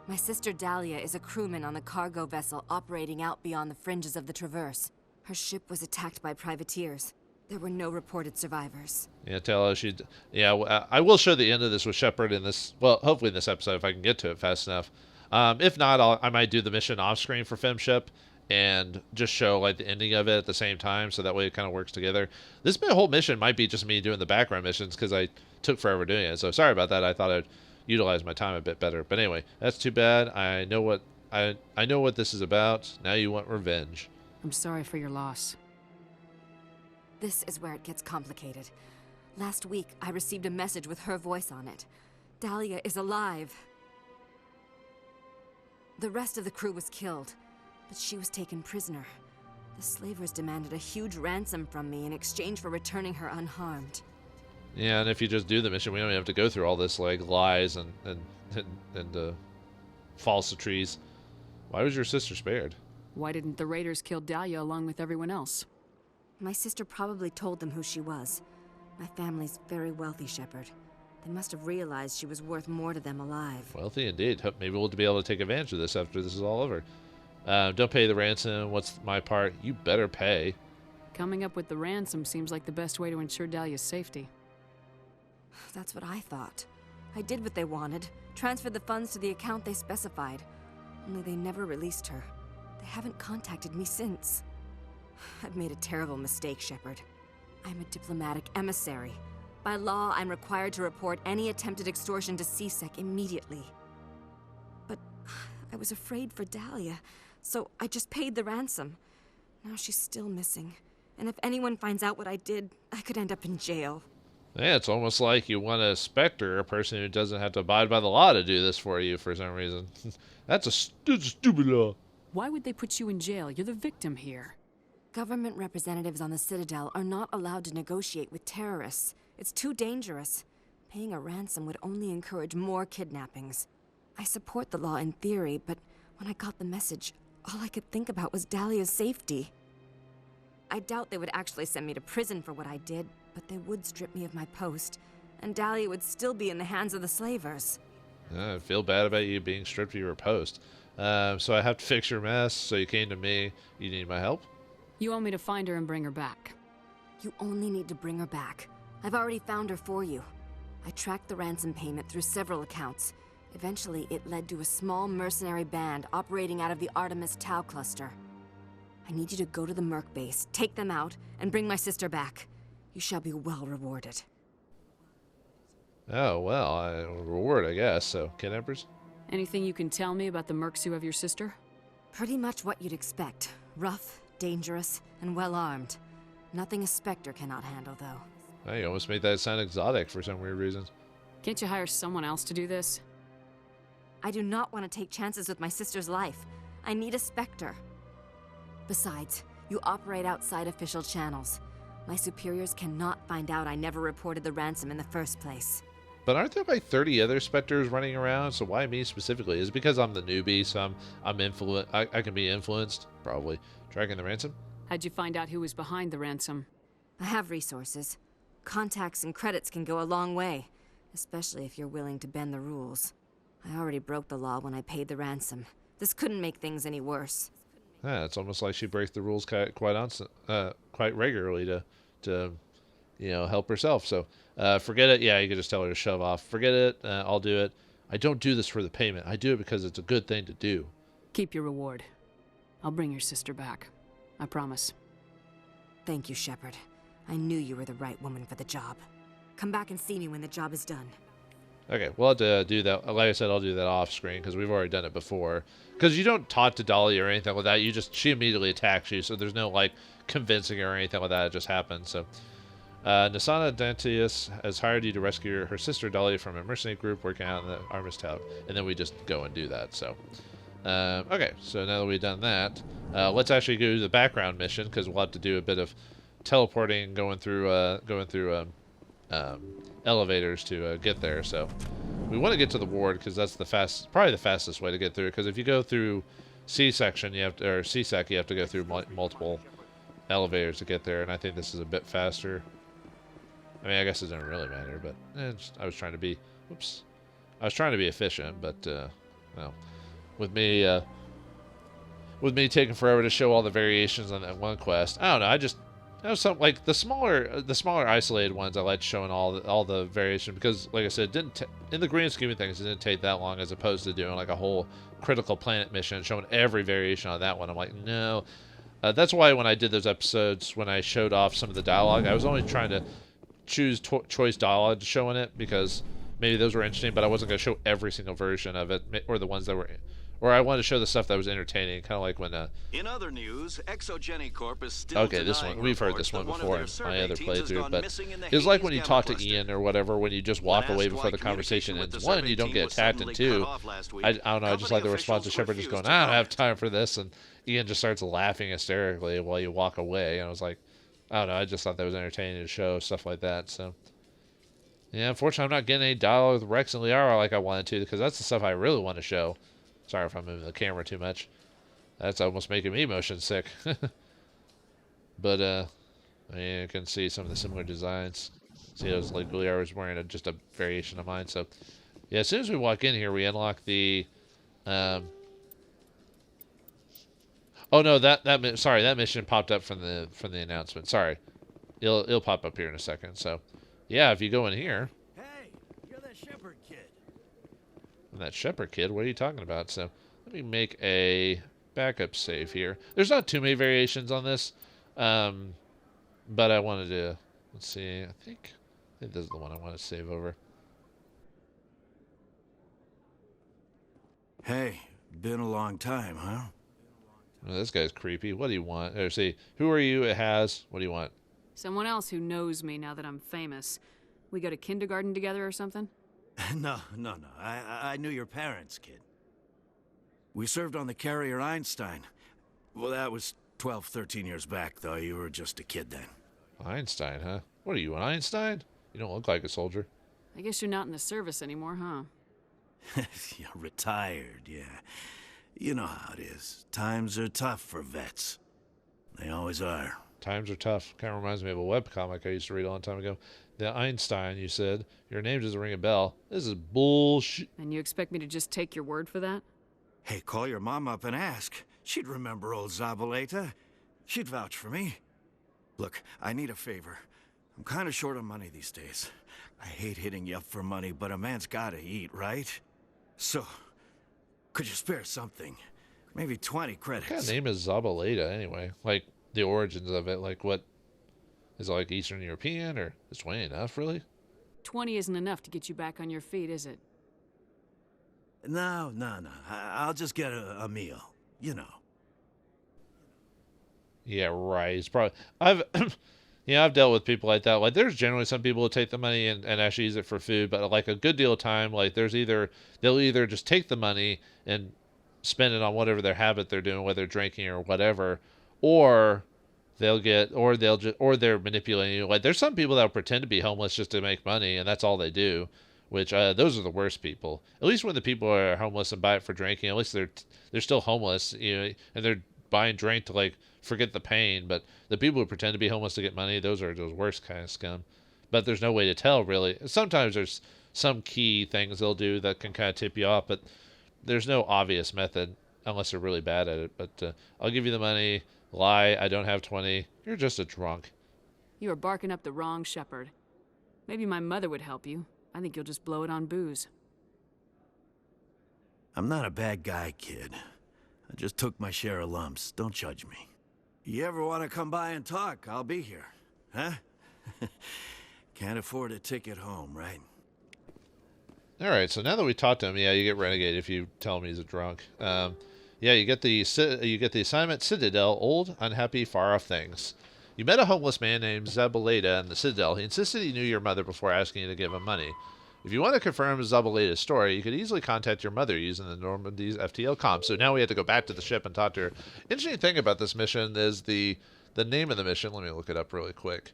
My sister Dahlia is a crewman on the cargo vessel operating out beyond the fringes of the Traverse. Her ship was attacked by privateers. There were no reported survivors. Yeah, tell her she. Yeah, I will show the end of this with Shepard in this. Well, hopefully in this episode if I can get to it fast enough. If not, I might do the mission off screen for FemShep and just show like the ending of it at the same time, so that way it kind of works together. This whole mission might be just me doing the background missions because I took forever doing it. So sorry about that. I thought I'd utilize my time a bit better. But anyway, that's too bad. I know what this is about. Now you want revenge. I'm sorry for your loss. This is where it gets complicated. Last week, I received a message with her voice on it. Dahlia is alive. The rest of the crew was killed, but she was taken prisoner. The slavers demanded a huge ransom from me in exchange for returning her unharmed. Yeah, and if you just do the mission, we don't even have to go through all this like lies and falsitries. Why was your sister spared? Why didn't the raiders kill Dahlia along with everyone else? My sister probably told them who she was. My family's very wealthy, Shepard. They must have realized she was worth more to them alive. Wealthy indeed. Maybe we'll be able to take advantage of this after this is all over. Don't pay the ransom. What's my part? You better pay. Coming up with the ransom seems like the best way to ensure Dahlia's safety. That's what I thought. I did what they wanted. Transferred the funds to the account they specified. Only they never released her. They haven't contacted me since. I've made a terrible mistake, Shepard. I'm a diplomatic emissary. By law, I'm required to report any attempted extortion to CSEC immediately. But I was afraid for Dahlia, so I just paid the ransom. Now she's still missing. And if anyone finds out what I did, I could end up in jail. Yeah, it's almost like you want a Spectre, a person who doesn't have to abide by the law to do this for you for some reason. That's a stupid law. Why would they put you in jail? You're the victim here. Government representatives on the Citadel are not allowed to negotiate with terrorists. It's too dangerous. Paying a ransom would only encourage more kidnappings. I support the law in theory, but when I got the message, all I could think about was Dahlia's safety. I doubt they would actually send me to prison for what I did, but they would strip me of my post, and Dahlia would still be in the hands of the slavers. I feel bad about you being stripped of your post. So I have to fix your mess, so you came to me. You need my help? You want me to find her and bring her back? You only need to bring her back. I've already found her for you. I tracked the ransom payment through several accounts. Eventually, it led to a small mercenary band operating out of the Artemis Tau cluster. I need you to go to the Merc base, take them out, and bring my sister back. You shall be well rewarded. Oh, well, reward, I guess. So, kidnappers? Anything you can tell me about the mercs who have your sister? Pretty much what you'd expect. Rough, dangerous, and well-armed. Nothing a Spectre cannot handle, though. You almost made that sound exotic for some weird reason. Can't you hire someone else to do this? I do not want to take chances with my sister's life. I need a Spectre. Besides, you operate outside official channels. My superiors cannot find out I never reported the ransom in the first place. But aren't there like 30 other Spectres running around? So why me specifically? Is it because I'm the newbie, so I can be influenced? Probably. Tracking the ransom? How'd you find out who was behind the ransom? I have resources. Contacts and credits can go a long way, especially if you're willing to bend the rules. I already broke the law when I paid the ransom. This couldn't make things any worse. Yeah, it's almost like she breaks the rules quite regularly to help herself. So forget it. Yeah, you could just tell her to shove off. Forget it. I'll do it. I don't do this for the payment. I do it because it's a good thing to do. Keep your reward. I'll bring your sister back. I promise. Thank you, Shepard. I knew you were the right woman for the job. Come back and see me when the job is done. Okay, we'll have to do that. Like I said, I'll do that off screen because we've already done it before. Because you don't talk to Dolly or anything like that. She immediately attacks you, so there's no like convincing her or anything like that. It just happens. So, Nasana Dantius has hired you to rescue her sister Dolly from a mercenary group working out in the Armis Town, and then we just go and do that. So, okay. So now that we've done that, let's actually go to the background mission because we'll have to do a bit of teleporting, going through elevators to get there. So we want to get to the ward because that's probably the fastest way to get through. Because if you go through C-section, or C-sec, you have to go through multiple elevators to get there. And I think this is a bit faster. I mean, I guess it doesn't really matter, but I was trying to be, efficient. But well, with me taking forever to show all the variations on that one quest, I don't know. Some like the smaller isolated ones I like showing all the variation because, like I said, in the grand scheme of things, it didn't take that long as opposed to doing like a whole critical planet mission and showing every variation on that one. I'm like, no. That's why when I did those episodes, when I showed off some of the dialogue, I was only trying to choose choice dialogue to show in it because maybe those were interesting, but I wasn't going to show every single version of it or the ones that were. Or I wanted to show the stuff that was entertaining, kind of like when. In other news, Exogeny Corp is still okay, this one we've heard this one before in my other playthrough, but it's like when you talk to Ian or whatever, when you just walk away before the conversation ends. One, you don't get attacked, and two, I don't know. I just like the response of Shepard just going, "I don't have time for this," and Ian just starts laughing hysterically while you walk away. And I was like, I don't know. I just thought that was entertaining to show stuff like that. So. Yeah, unfortunately, I'm not getting any dialogue with Rex and Liara like I wanted to because that's the stuff I really want to show. Sorry if I'm moving the camera too much. That's almost making me motion sick. But, I mean, you can see some of the similar designs. See, those like Liara was wearing just a variation of mine. So, yeah, as soon as we walk in here, we unlock the... oh, no, that mission popped up from the announcement. Sorry. It'll pop up here in a second. So, yeah, if you go in here... That Shepard kid, what are you talking about? So let me make a backup save here. There's not too many variations on this, but I wanted to, let's see, I think this is the one I want to save over. Hey, been a long time, huh? Oh, this guy's creepy. What do you want? Or see, who are you? It has. What do you want? Someone else who knows me now that I'm famous. We go to kindergarten together or something? No. I knew your parents, kid. We served on the carrier Einstein. Well, that was 12, 13 years back, though. You were just a kid then. Einstein, huh? What are you, an Einstein? You don't look like a soldier. I guess you're not in the service anymore, huh? You're retired, yeah. You know how it is. Times are tough for vets. They always are. Times are tough. Kind of reminds me of a webcomic I used to read a long time ago. The Einstein, you said. Your name doesn't ring a bell. This is bullshit. And you expect me to just take your word for that? Hey, call your mom up and ask. She'd remember old Zabaleta. She'd vouch for me. Look, I need a favor. I'm kind of short on money these days. I hate hitting you up for money, but a man's gotta eat, right? So, could you spare something? Maybe 20 credits. What kind of name is Zabaleta, anyway? Like, the origins of it, like what? Is it like Eastern European, or is 20 enough, really? 20 isn't enough to get you back on your feet, is it? No. I'll just get a meal, you know. Yeah, right. It's probably... I've... You know, I've dealt with people like that. Like, there's generally some people who take the money and actually use it for food, but like a good deal of time, like they'll either just take the money and spend it on whatever their habit they're doing, whether drinking or whatever, or they're manipulating you. Like, there's some people that will pretend to be homeless just to make money, and that's all they do. Which those are the worst people. At least when the people are homeless and buy it for drinking, at least they're still homeless, you know, and they're buying drink to like forget the pain. But the people who pretend to be homeless to get money, those are those worst kind of scum. But there's no way to tell really. Sometimes there's some key things they'll do that can kind of tip you off, but there's no obvious method unless they're really bad at it. But I'll give you the money. Lie, I don't have 20. You're just a drunk. You are barking up the wrong Shepard. Maybe my mother would help you. I think you'll just blow it on booze. I'm not a bad guy, kid. I just took my share of lumps. Don't judge me. You ever want to come by and talk, I'll be here. Huh? Can't afford a ticket home, right? Alright, so now that we talked to him, yeah, you get renegade if you tell him he's a drunk. Yeah, you get the assignment Citadel, old, unhappy, far-off things. You met a homeless man named Zabaleta in the Citadel. He insisted he knew your mother before asking you to give him money. If you want to confirm Zabaleta's story, you could easily contact your mother using the Normandy's FTL comm. So now we have to go back to the ship and talk to her. Interesting thing about this mission is the name of the mission. Let me look it up really quick.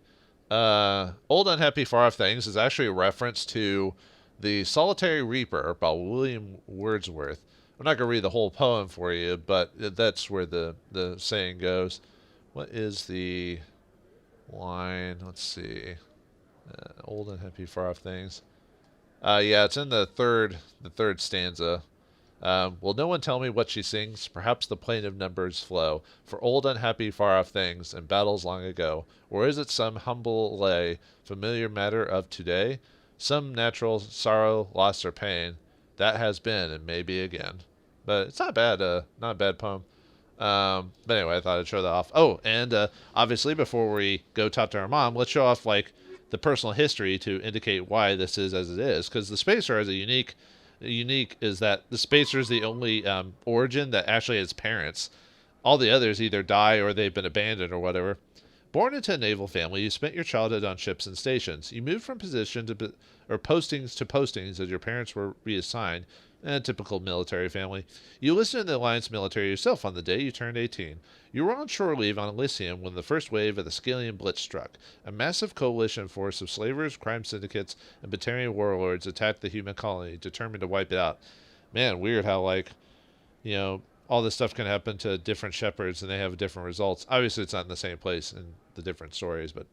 Old Unhappy Far Off Things is actually a reference to The Solitary Reaper by William Wordsworth. I'm not going to read the whole poem for you, but that's where the saying goes. What is the line? Let's see. Old and happy far off things. Yeah, it's in the third stanza. Will no one tell me what she sings? Perhaps the plaintive numbers flow for old unhappy far off things and battles long ago. Or is it some humble lay, familiar matter of today? Some natural sorrow, loss, or pain that has been and may be again. But it's not bad. Not a bad poem. But anyway, I thought I'd show that off. Oh, and obviously before we go talk to our mom, let's show off like the personal history to indicate why this is as it is. Because the Spacer has a unique is that the Spacer is the only origin that actually has parents. All the others either die or they've been abandoned or whatever. Born into a naval family, you spent your childhood on ships and stations. You moved from position to postings to postings as your parents were reassigned. A typical military family. You enlisted in the Alliance military yourself on the day you turned 18. You were on shore leave on Elysium when the first wave of the Scalian Blitz struck. A massive coalition force of slavers, crime syndicates, and Batarian warlords attacked the human colony, determined to wipe it out. Man, weird how, like, you know, all this stuff can happen to different Shepards and they have different results. Obviously, it's not in the same place in the different stories, but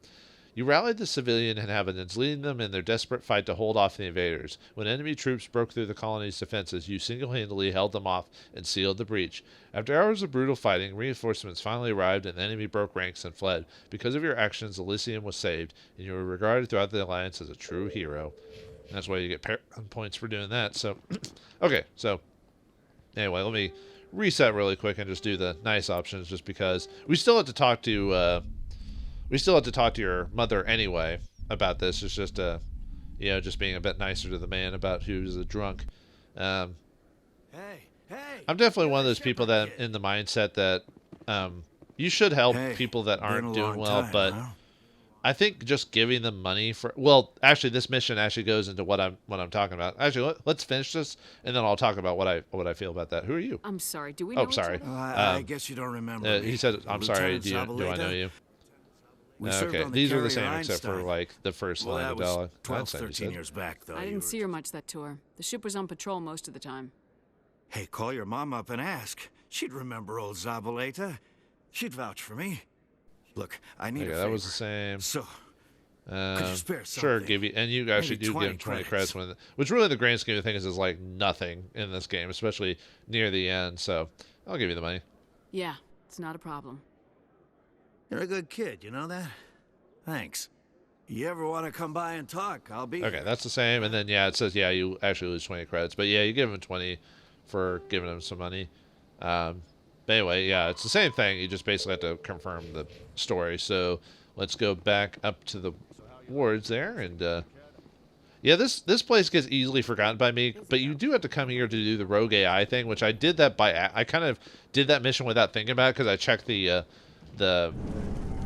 you rallied the civilian inhabitants, leading them in their desperate fight to hold off the invaders. When enemy troops broke through the colony's defenses, you single-handedly held them off and sealed the breach. After hours of brutal fighting, reinforcements finally arrived and the enemy broke ranks and fled. Because of your actions, Elysium was saved, and you were regarded throughout the Alliance as a true hero. And that's why you get points for doing that. So, okay, so anyway, let me reset really quick and just do the nice options just because we still have to talk to... We still have to talk to your mother anyway about this. It's just, you know, just being a bit nicer to the man about who's a drunk. I'm definitely one of those people that in the mindset that you should help people that aren't doing well, but I think just giving them money for actually this mission actually goes into what I'm talking about. Actually, let's finish this and then I'll talk about what I feel about that. Who are you? I'm sorry. Do we know each other? I guess you don't remember. He said, "I'm sorry. Do I know you?" Okay, these are the same except for like the first line of dialogue. 12, 13 years back, though. I didn't see her much that tour. The ship was on patrol most of the time. Hey, call your mom up and ask. She'd remember old Zabaleta. She'd vouch for me. Look, I need a favor. That was the same. So, could you spare something? Sure, give you, and you actually do give him 20 credits when, which really the grand scheme of things is like nothing in this game, especially near the end. So, I'll give you the money. Yeah, it's not a problem. You're a good kid, you know that? Thanks. You ever want to come by and talk, I'll be Okay, that's the same. And then, yeah, it says, yeah, you actually lose 20 credits. But, yeah, you give him 20 for giving him some money. But anyway, yeah, it's the same thing. You just basically have to confirm the story. So let's go back up to the wards there. And, yeah, this place gets easily forgotten by me. But you do have to come here to do the rogue AI thing, which I did that I kind of did that mission without thinking about it because I checked the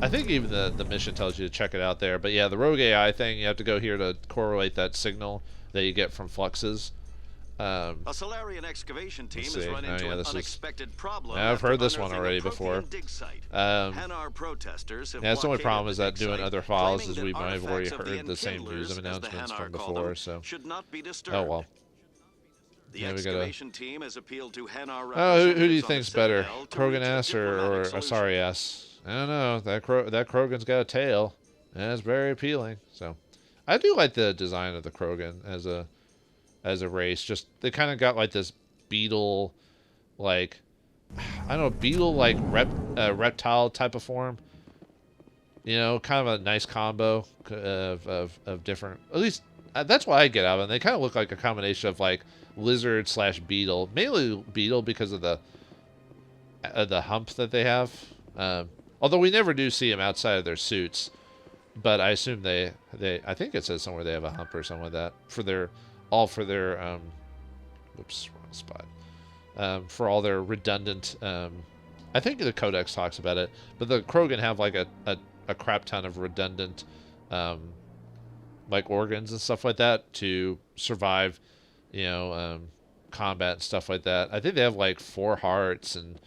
I think even the mission tells you to check it out there. But yeah, the rogue AI thing, you have to go here to correlate that signal that you get from fluxes. A Solarian excavation team has run Oh, into yeah, an this is- unexpected problem. Yeah, I've after heard this one unearthing a already before. Prothean dig site. Hanar protesters have Yeah, that's the only blockaded problem the is that dig doing site, other files claiming is that we might have already artifacts of heard the same Enkindlers, news as the announcements Hanar from call before, them, so. should not be disturbed. Oh well. The Yeah, we gotta. excavation team has appealed to Hanar Oh, who do you representatives on the think's better, Citadel to Krogan reach a ass or diplomatic solution. Asari ass? I don't know. That Krogan's got a tail, and it's very appealing. So, I do like the design of the Krogan as a race. Just they kind of got like this beetle, like I don't know, beetle like reptile type of form. You know, kind of a nice combo of different. At least that's what I get out of them. They kind of look like a combination of like lizard / beetle, mainly beetle because of the hump that they have. Although we never do see them outside of their suits, but I assume they I think it says somewhere they have a hump or something like that for their whoops, wrong spot. For all their redundant. I think the Codex talks about it, but the Krogan have like a crap ton of redundant like organs and stuff like that to survive, you know, combat and stuff like that. I think they have like 4 hearts and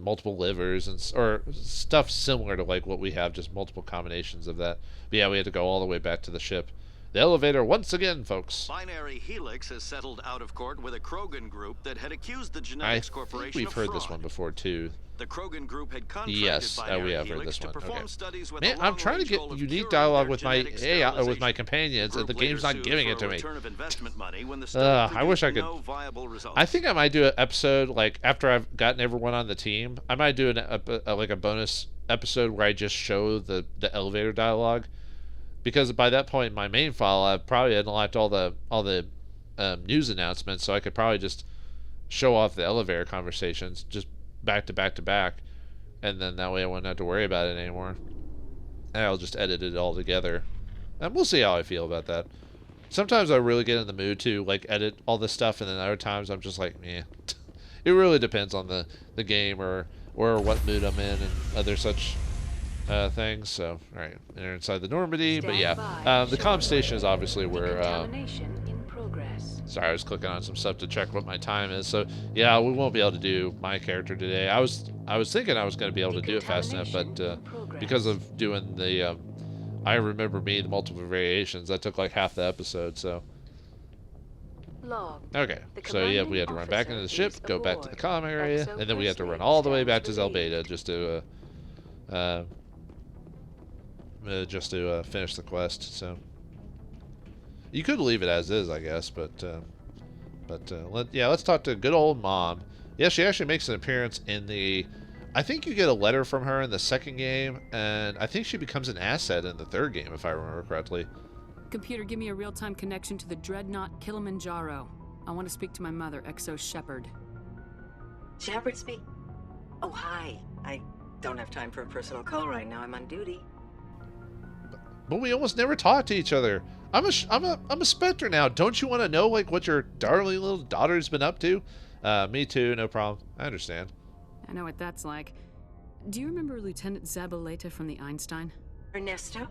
multiple livers or stuff similar to like what we have, just multiple combinations of that. But yeah, we had to go all the way back to the ship. The elevator once again, folks. Binary Helix has settled out of court with a Krogan group that had accused the Genetics I Corporation think we've of heard fraud. this one before too. The Krogan group had contracted Yes, Binary we have heard Helix this to one. perform Okay. studies with Man, a I'm trying to long-range get goal of unique curing dialogue their with my genetic AI, with my sterilization. companions, The and the group game's later not sued giving for it to a me. return of investment money when the study I wish I could. produced no viable results. I think I might do an episode like after I've gotten everyone on the team. I might do like a bonus episode where I just show the elevator dialogue, because by that point in my main file I've probably unlocked all the news announcements, so I could probably just show off the elevator conversations just back to back to back, and then that way I wouldn't have to worry about it anymore. And I'll just edit it all together, and we'll see how I feel about that. Sometimes I really get in the mood to like edit all this stuff, and then other times I'm just like, meh. It really depends on the game or what mood I'm in and other such things. So, all right, they're inside the Normandy, but yeah, the comm station is obviously where. Sorry, I was clicking on some stuff to check what my time is. So yeah, we won't be able to do my character today. I was thinking I was going to be able to do it fast enough, but because of doing the I Remember Me, the multiple variations, that took like half the episode. So okay, so yeah, we had to run back into the ship, go back to the comm area, and then we had to run all the way back to Zelbeta just to finish the quest. So you could leave it as is, I guess, but let's talk to good old Mom. Yeah, she actually makes an appearance in the. I think you get a letter from her in the second game, and I think she becomes an asset in the third game, if I remember correctly. Computer, give me a real-time connection to the Dreadnought Kilimanjaro. I want to speak to my mother, Exo Shepard. Shepard speak? Oh, hi. I don't have time for a personal call right now. I'm on duty. But we almost never talk to each other. I'm a Spectre now. Don't you want to know like what your darling little daughter's been up to? Me too. No problem. I understand. I know what that's like. Do you remember Lieutenant Zabaleta from the Einstein? Ernesto?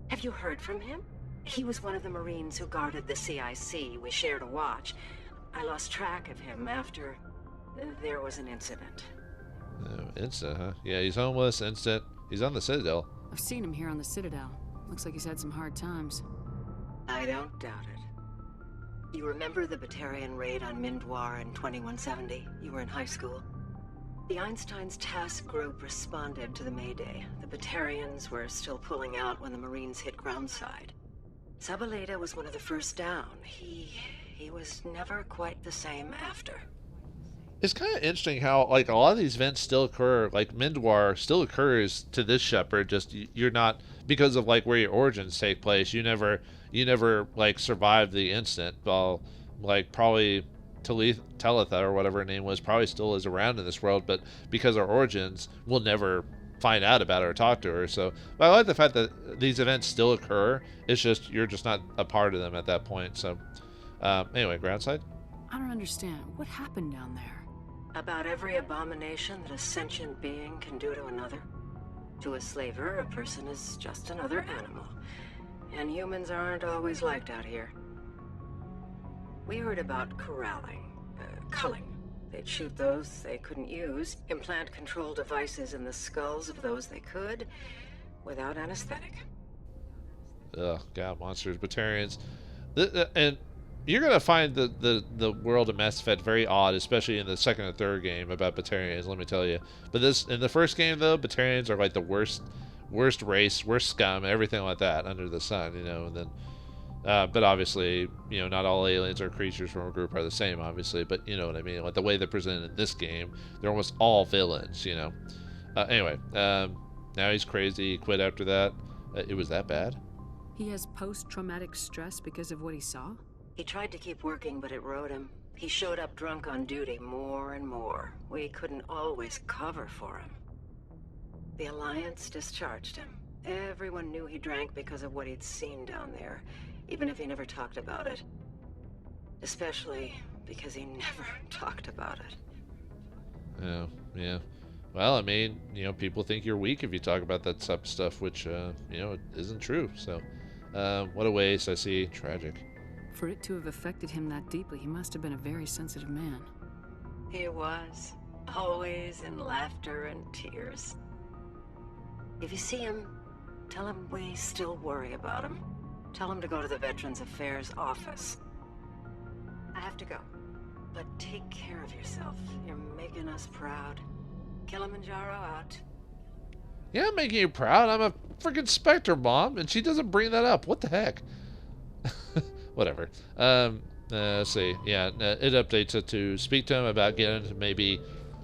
Have you heard from him? He was one of the Marines who guarded the CIC. We shared a watch. I lost track of him after there was an incident. Oh, incident, huh? Yeah, he's homeless, instant. He's on the Citadel. I've seen him here on the Citadel. Looks like he's had some hard times. I don't doubt it. You remember the Batarian raid on Mindwar in 2170? You were in high school. The Einstein's task group responded to the Mayday. The Batarians were still pulling out when the Marines hit groundside. Zabaleta was one of the first down. He was never quite the same after. It's kind of interesting how like a lot of these events still occur. Like Mindwar still occurs to this Shepard. Just you're not, because of like where your origins take place. You never like survived the incident. Well, like probably Talitha or whatever her name was probably still is around in this world, but because our origins, we'll never find out about her or talk to her. So but I like the fact that these events still occur. It's just you're just not a part of them at that point. So anyway, groundside. I don't understand. What happened down there? About every abomination that a sentient being can do to another. To a slaver, a person is just another animal. And humans aren't always liked out here. We heard about corralling, culling. They'd shoot those they couldn't use, implant control devices in the skulls of those they could, without anesthetic. Ugh, God, monsters, Batarians. And you're going to find the world of Mass Effect very odd, especially in the second and third game about Batarians, let me tell you. But in the first game, though, Batarians are like the worst race, worst scum, everything like that under the sun, you know. And then, but obviously, you know, not all aliens or creatures from a group are the same, obviously. But you know what I mean? Like the way they're presented in this game, they're almost all villains, you know. Anyway, now he's crazy. He quit after that. It was that bad? He has post-traumatic stress because of what he saw? He tried to keep working, but it rode him. He showed up drunk on duty more and more. We couldn't always cover for him. The Alliance discharged him. Everyone knew he drank because of what he'd seen down there, even if he never talked about it. Especially because he never talked about it. Yeah. Well, I mean, you know, people think you're weak if you talk about that type of stuff, which, you know, it isn't true. So, what a waste. I see. Tragic. For it to have affected him that deeply, he must have been a very sensitive man. He was. Always in laughter and tears. If you see him, tell him we still worry about him. Tell him to go to the Veterans Affairs office. I have to go. But take care of yourself. You're making us proud. Kilimanjaro out. Yeah, I'm making you proud. I'm a freaking Spectre, Mom, and she doesn't bring that up. What the heck? Whatever. Let's see. Yeah, it updates it to speak to him about getting to maybe...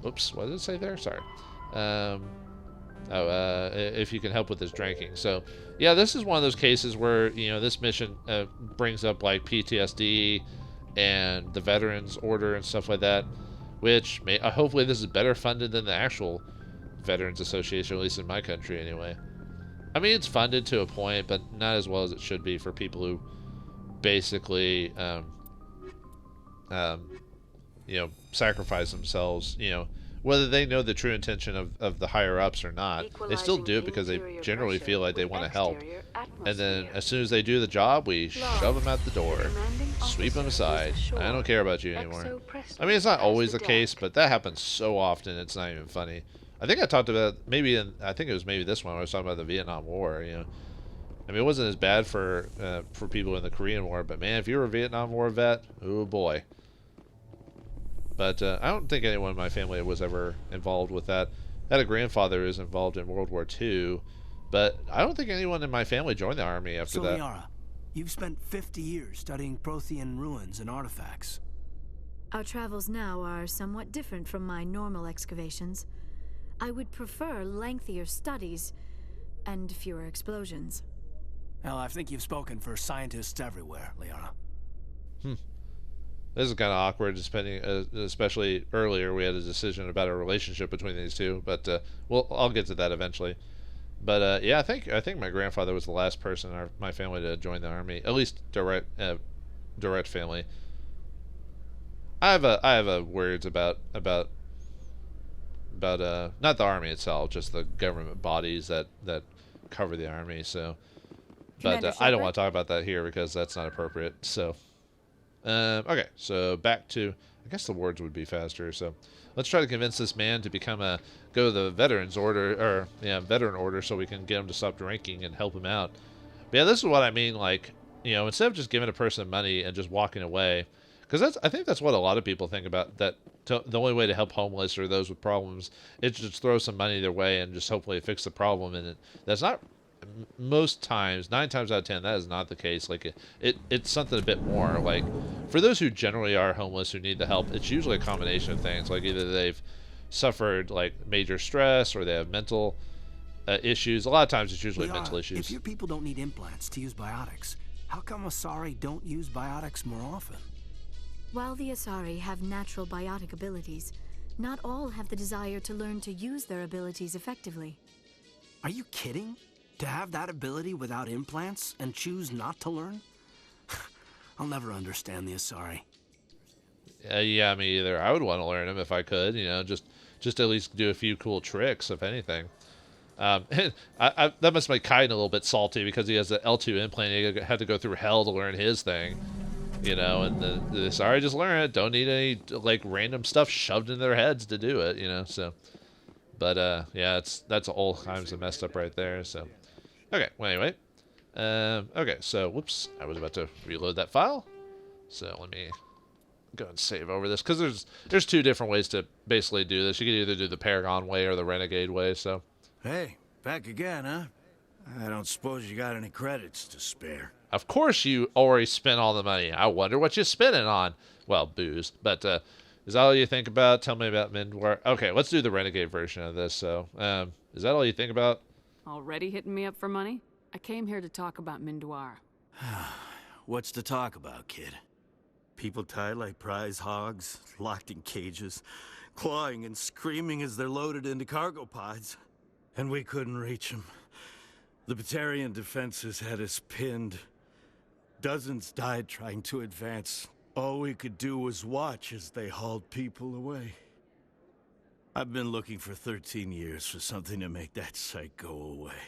Oops, what did it say there? Sorry. If you can help with his drinking. So, yeah, this is one of those cases where, you know, this mission brings up, like, PTSD and the Veterans Order and stuff like that, which hopefully this is better funded than the actual Veterans Association, at least in my country anyway. I mean, it's funded to a point, but not as well as it should be for people who basically, you know, sacrifice themselves, you know, whether they know the true intention of the higher-ups or not. They still do it because they generally feel like they want to help. And then as soon as they do the job, we shove them out the door, sweep them aside. I don't care about you anymore. I mean, it's not always the case, but that happens so often, it's not even funny. I think I talked about, I think it was maybe this one, when I was talking about the Vietnam War, you know. I mean, it wasn't as bad for people in the Korean War, but man, if you were a Vietnam War vet, oh boy. But I don't think anyone in my family was ever involved with that. I had a grandfather who was involved in World War II, but I don't think anyone in my family joined the army after that. So, Liara, you've spent 50 years studying Prothean ruins and artifacts. Our travels now are somewhat different from my normal excavations. I would prefer lengthier studies and fewer explosions. Well, I think you've spoken for scientists everywhere, Liara. This is kind of awkward, especially earlier we had a decision about a relationship between these two, but I'll get to that eventually. But yeah, I think my grandfather was the last person in my family to join the army, at least direct family. I have words about not the army itself, just the government bodies that cover the army. So, but I don't want to talk about that here because that's not appropriate. So. Okay, so back to, I guess the words would be faster, so let's try to convince this man to go to the Veterans Order, or, yeah, Veteran Order, so we can get him to stop drinking and help him out. But yeah, this is what I mean, like, you know, instead of just giving a person money and just walking away, because I think that's what a lot of people think about, that the only way to help homeless or those with problems is just throw some money their way and just hopefully fix the problem, and that's not... Most times, 9 times out of 10, that is not the case. Like it's something a bit more. Like for those who generally are homeless who need the help, it's usually a combination of things. Like either they've suffered like major stress or they have mental issues. A lot of times it's usually mental issues. If your people don't need implants to use biotics, how come Asari don't use biotics more often? While the Asari have natural biotic abilities, not all have the desire to learn to use their abilities effectively. Are you kidding? To have that ability without implants and choose not to learn? I'll never understand the Asari. Yeah, me either. I would want to learn them if I could, you know, just at least do a few cool tricks, if anything. That must make Kaiden a little bit salty because he has the L2 implant. He had to go through hell to learn his thing, you know. And sorry, just learn it. Don't need any like random stuff shoved in their heads to do it, you know. So, but yeah, that's all kinds of messed up right there. So, okay. Well, anyway, okay. So, whoops, I was about to reload that file. So let me go and save over this because there's two different ways to basically do this. You can either do the Paragon way or the Renegade way. So. Hey, back again, huh? I don't suppose you got any credits to spare. Of course you already spent all the money. I wonder what you spent it on. Well, booze. But is that all you think about? Tell me about Mindwar. Okay, let's do the Renegade version of this. So, is that all you think about? Already hitting me up for money? I came here to talk about Mindwar. What's to talk about, kid? People tied like prize hogs, locked in cages, clawing and screaming as they're loaded into cargo pods. And we couldn't reach them. The Batarian defenses had us pinned. Dozens died trying to advance. All we could do was watch as they hauled people away. I've been looking for 13 years for something to make that sight go away.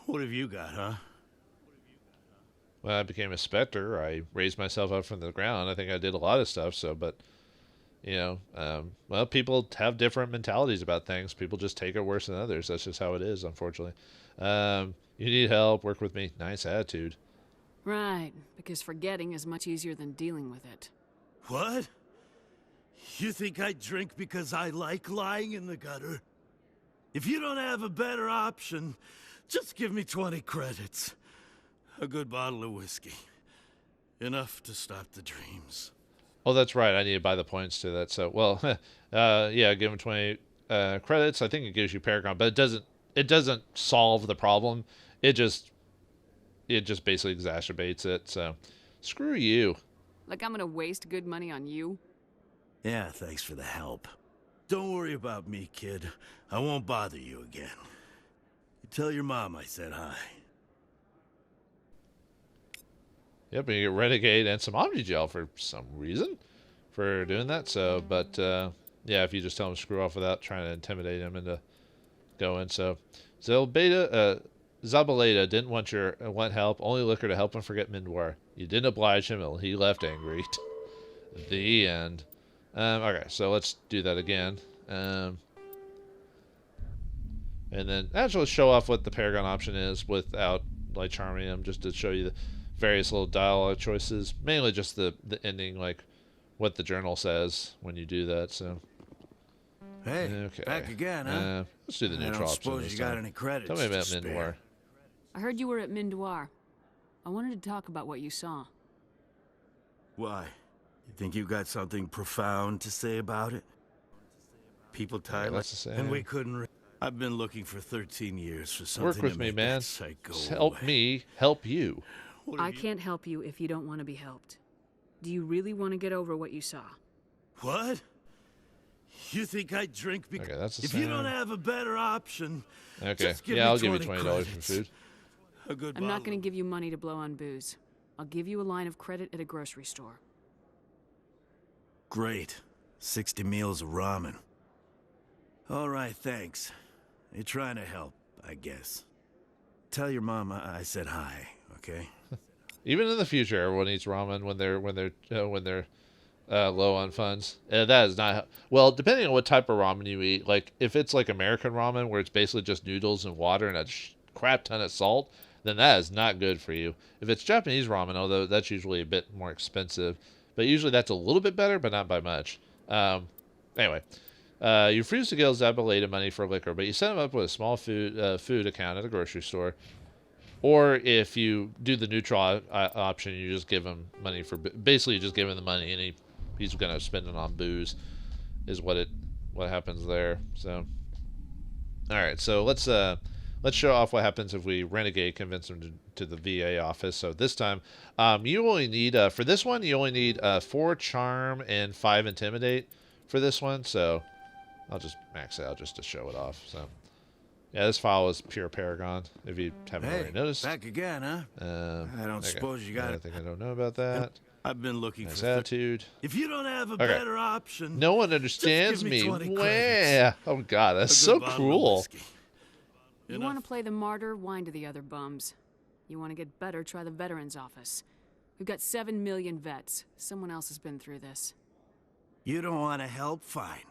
What have you got, huh? Well, I became a Spectre. I raised myself up from the ground. I think I did a lot of stuff, so, but... You know, well, people have different mentalities about things. People just take it worse than others. That's just how it is, unfortunately. You need help, work with me. Nice attitude. Right, because forgetting is much easier than dealing with it. What? You think I drink because I like lying in the gutter? If you don't have a better option, just give me 20 credits. A good bottle of whiskey. Enough to stop the dreams. Oh, that's right. I need to buy the points to that. So, well, yeah, give him 20 credits. I think it gives you Paragon, but it doesn't solve the problem. It just basically exacerbates it. So, screw you. Like I'm gonna waste good money on you? Yeah, thanks for the help. Don't worry about me, kid. I won't bother you again. You tell your mom I said hi. Yep, and you get Renegade and some Omni Gel for some reason for doing that. So, but yeah, if you just tell him to screw off without trying to intimidate him into going. So, Zabaleta didn't want help. Only liquor to help him forget Mindwar. You didn't oblige him, and he left angry. The end. Okay, so let's do that again. And then actually show off what the Paragon option is without like charming him, just to show you the various little dialogue choices, mainly just the ending, like what the journal says when you do that. So, hey, okay. Back again, huh? Let's do the neutral option. I don't suppose you got any credits. Tell me about Mindwar. I heard you were at Mindwar. I wanted to talk about what you saw. Why? You think you got something profound to say about it? People tied and we couldn't. I've been looking for 13 years for something. Work with to me, make man. That sight go Help away. me help you. I can't help you if you don't want to be helped. Do you really want to get over what you saw? What? You think I drink because Okay, that's the if same. you don't have a better option? Okay, Just give yeah, me I'll give you 20 $20 for credits. food. A good I'm not bottle. going to give you money to blow on booze. I'll give you a line of credit at a grocery store. Great. 60 meals of ramen. All right, thanks. You're trying to help, I guess. Tell your mom I said hi, okay? Even in the future, everyone eats ramen when they're low on funds. That is not well. Depending on what type of ramen you eat, like if it's like American ramen where it's basically just noodles and water and a crap ton of salt, then that is not good for you. If it's Japanese ramen, although that's usually a bit more expensive, but usually that's a little bit better, but not by much. Anyway. You refuse to give Zabaleta money for liquor, but you set him up with a small food account at a grocery store. Or if you do the neutral option, you just give him money for basically you just give him the money and he's gonna spend it on booze, is what happens there. So, all right, so let's show off what happens if we Renegade convince him to the VA office. So this time, you only need for this one you only need 4 charm and 5 intimidate for this one. So. I'll just max it out just to show it off. So, yeah, this file is pure Paragon, if you haven't already noticed. Back again, huh? I don't suppose you got I think I don't know about that. I've been looking nice for attitude. If you don't have a better option, no one understands just give me me. 20 Wah. Oh God, that's so cruel. You want to play the martyr, whine to the other bums. You want to get better, try the Veterans Office. We've got 7 million vets. Someone else has been through this. You don't want to help? Fine.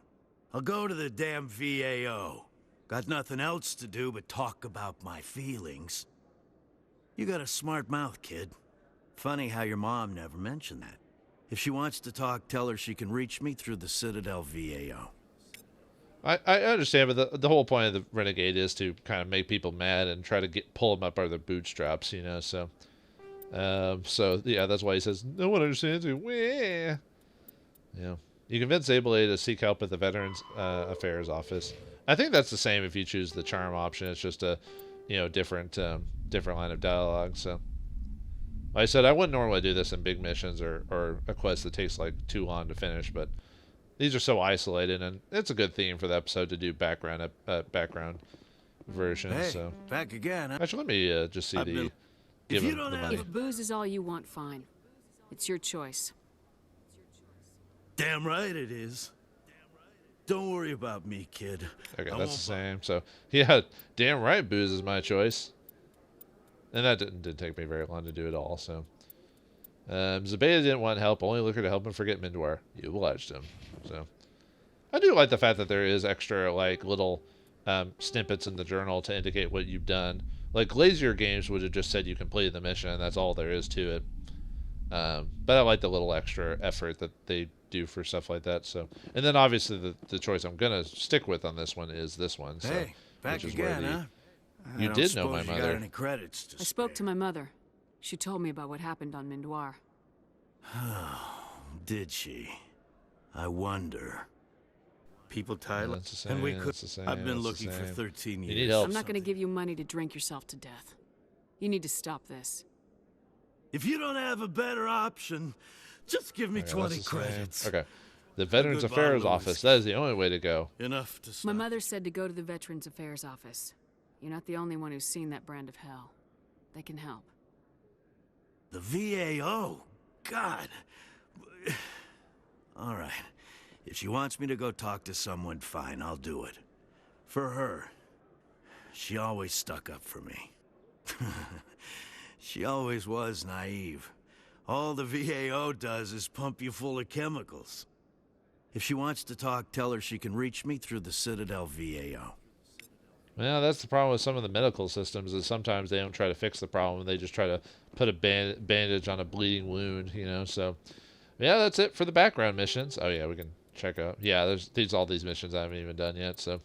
I'll go to the damn VAO. Got nothing else to do but talk about my feelings. You got a smart mouth, kid. Funny how your mom never mentioned that. If she wants to talk, tell her she can reach me through the Citadel VAO. I understand, but the whole point of the Renegade is to kind of make people mad and try to pull them up by their bootstraps, you know, so... so, yeah, that's why he says, no one understands you. Wah. Yeah. You convince Abele to seek help at the Veterans Affairs Office. I think that's the same if you choose the charm option. It's just a, different line of dialogue, so... Like I said, I wouldn't normally do this in big missions or a quest that takes, like, too long to finish, but these are so isolated, and it's a good theme for the episode to do background version, hey, so... back again, huh? Actually, let me just see the... Give him the money. If booze is all you want, fine. It's your choice. Damn right it is. Don't worry about me, kid. Okay, that's the same. So, yeah, damn right booze is my choice. And that didn't take me very long to do it all, so. Zebeda didn't want help, only looking to help him forget Mindwar. You obliged him. So, I do like the fact that there is extra, like, little snippets in the journal to indicate what you've done. Like, lazier games would have just said you completed the mission, and that's all there is to it. But I like the little extra effort that they do for stuff like that. So, and then obviously the choice I'm gonna stick with on this one is this one. So, hey, back again, huh? You did know my mother. Got any credits to I spoke to my mother. She told me about what happened on Mindwar. Did she? I wonder. People Tyler, same, and we could. I've been that's looking for 13 years. You need help. I'm not going to give you money to drink yourself to death. You need to stop this. If you don't have a better option, just give me 20 credits. Okay. The Veterans Affairs Office. That is the only way to go. Enough to stop. My mother said to go to the Veterans Affairs Office. You're not the only one who's seen that brand of hell. They can help. The VAO? God. All right. If she wants me to go talk to someone, fine, I'll do it. For her, she always stuck up for me. She always was naive. All the VAO does is pump you full of chemicals. If she wants to talk, tell her she can reach me through the Citadel VAO. Well, that's the problem with some of the medical systems is sometimes they don't try to fix the problem. They just try to put a bandage on a bleeding wound, so... Yeah, that's it for the background missions. Oh, yeah, we can check out. Yeah, there's all these missions I haven't even done yet, so...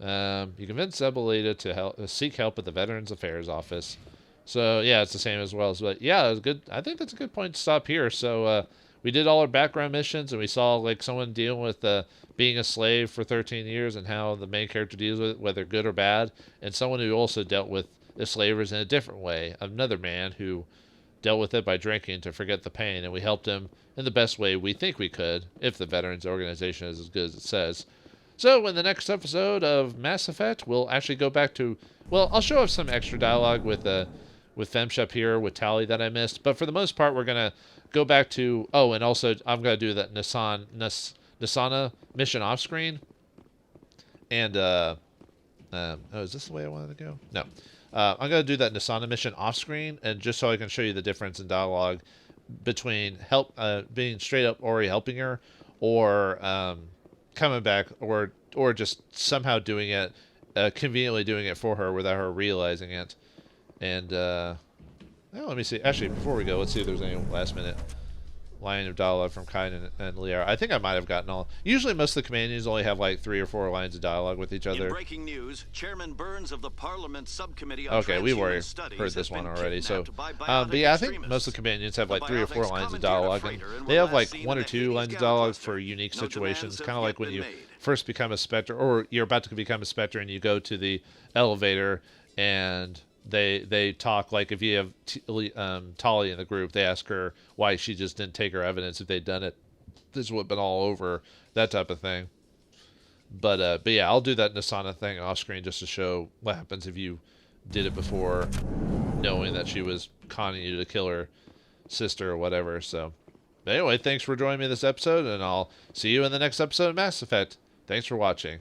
you convince Zebelita to seek help at the Veterans Affairs Office. So, yeah, it's the same as well. But, yeah, it was good. I think that's a good point to stop here. So, we did all our background missions, and we saw, like, someone dealing with being a slave for 13 years and how the main character deals with it, whether good or bad, and someone who also dealt with the slavers in a different way. Another man who dealt with it by drinking to forget the pain, and we helped him in the best way we think we could, if the Veterans Organization is as good as it says. So, in the next episode of Mass Effect, we'll actually go back to... Well, I'll show off some extra dialogue with Femshep here, with Tali that I missed, but for the most part, we're going to go back to... Oh, and also, I'm going to do that Nisana mission off-screen. And, oh, is this the way I wanted to go? No. I'm going to do that Nisana mission off-screen, and just so I can show you the difference in dialogue between being straight up Ori helping her, or coming back, or just somehow doing it, conveniently doing it for her without her realizing it. And, let me see. Actually, before we go, let's see if there's any last-minute line of dialogue from Kain and Liara. I think I might have gotten all... Usually most of the companions only have like 3 or 4 lines of dialogue with each other. In breaking news, Chairman Burns of the Parliament Subcommittee on Okay, we've already Studies heard this one already. So, but yeah, I think most of the companions have like 3 or 4 lines of dialogue, and they have like 1 or 2 lines of dialogue for unique situations. Kind of like when you first become a Spectre, or you're about to become a Spectre, and you go to the elevator, and they talk, like if you have Tali in the group, they ask her why she just didn't take her evidence if they'd done it. This would have been all over, that type of thing. But yeah, I'll do that Nisana thing off screen just to show what happens if you did it before knowing that she was conning you to kill her sister or whatever. So anyway, thanks for joining me this episode, and I'll see you in the next episode of Mass Effect. Thanks for watching.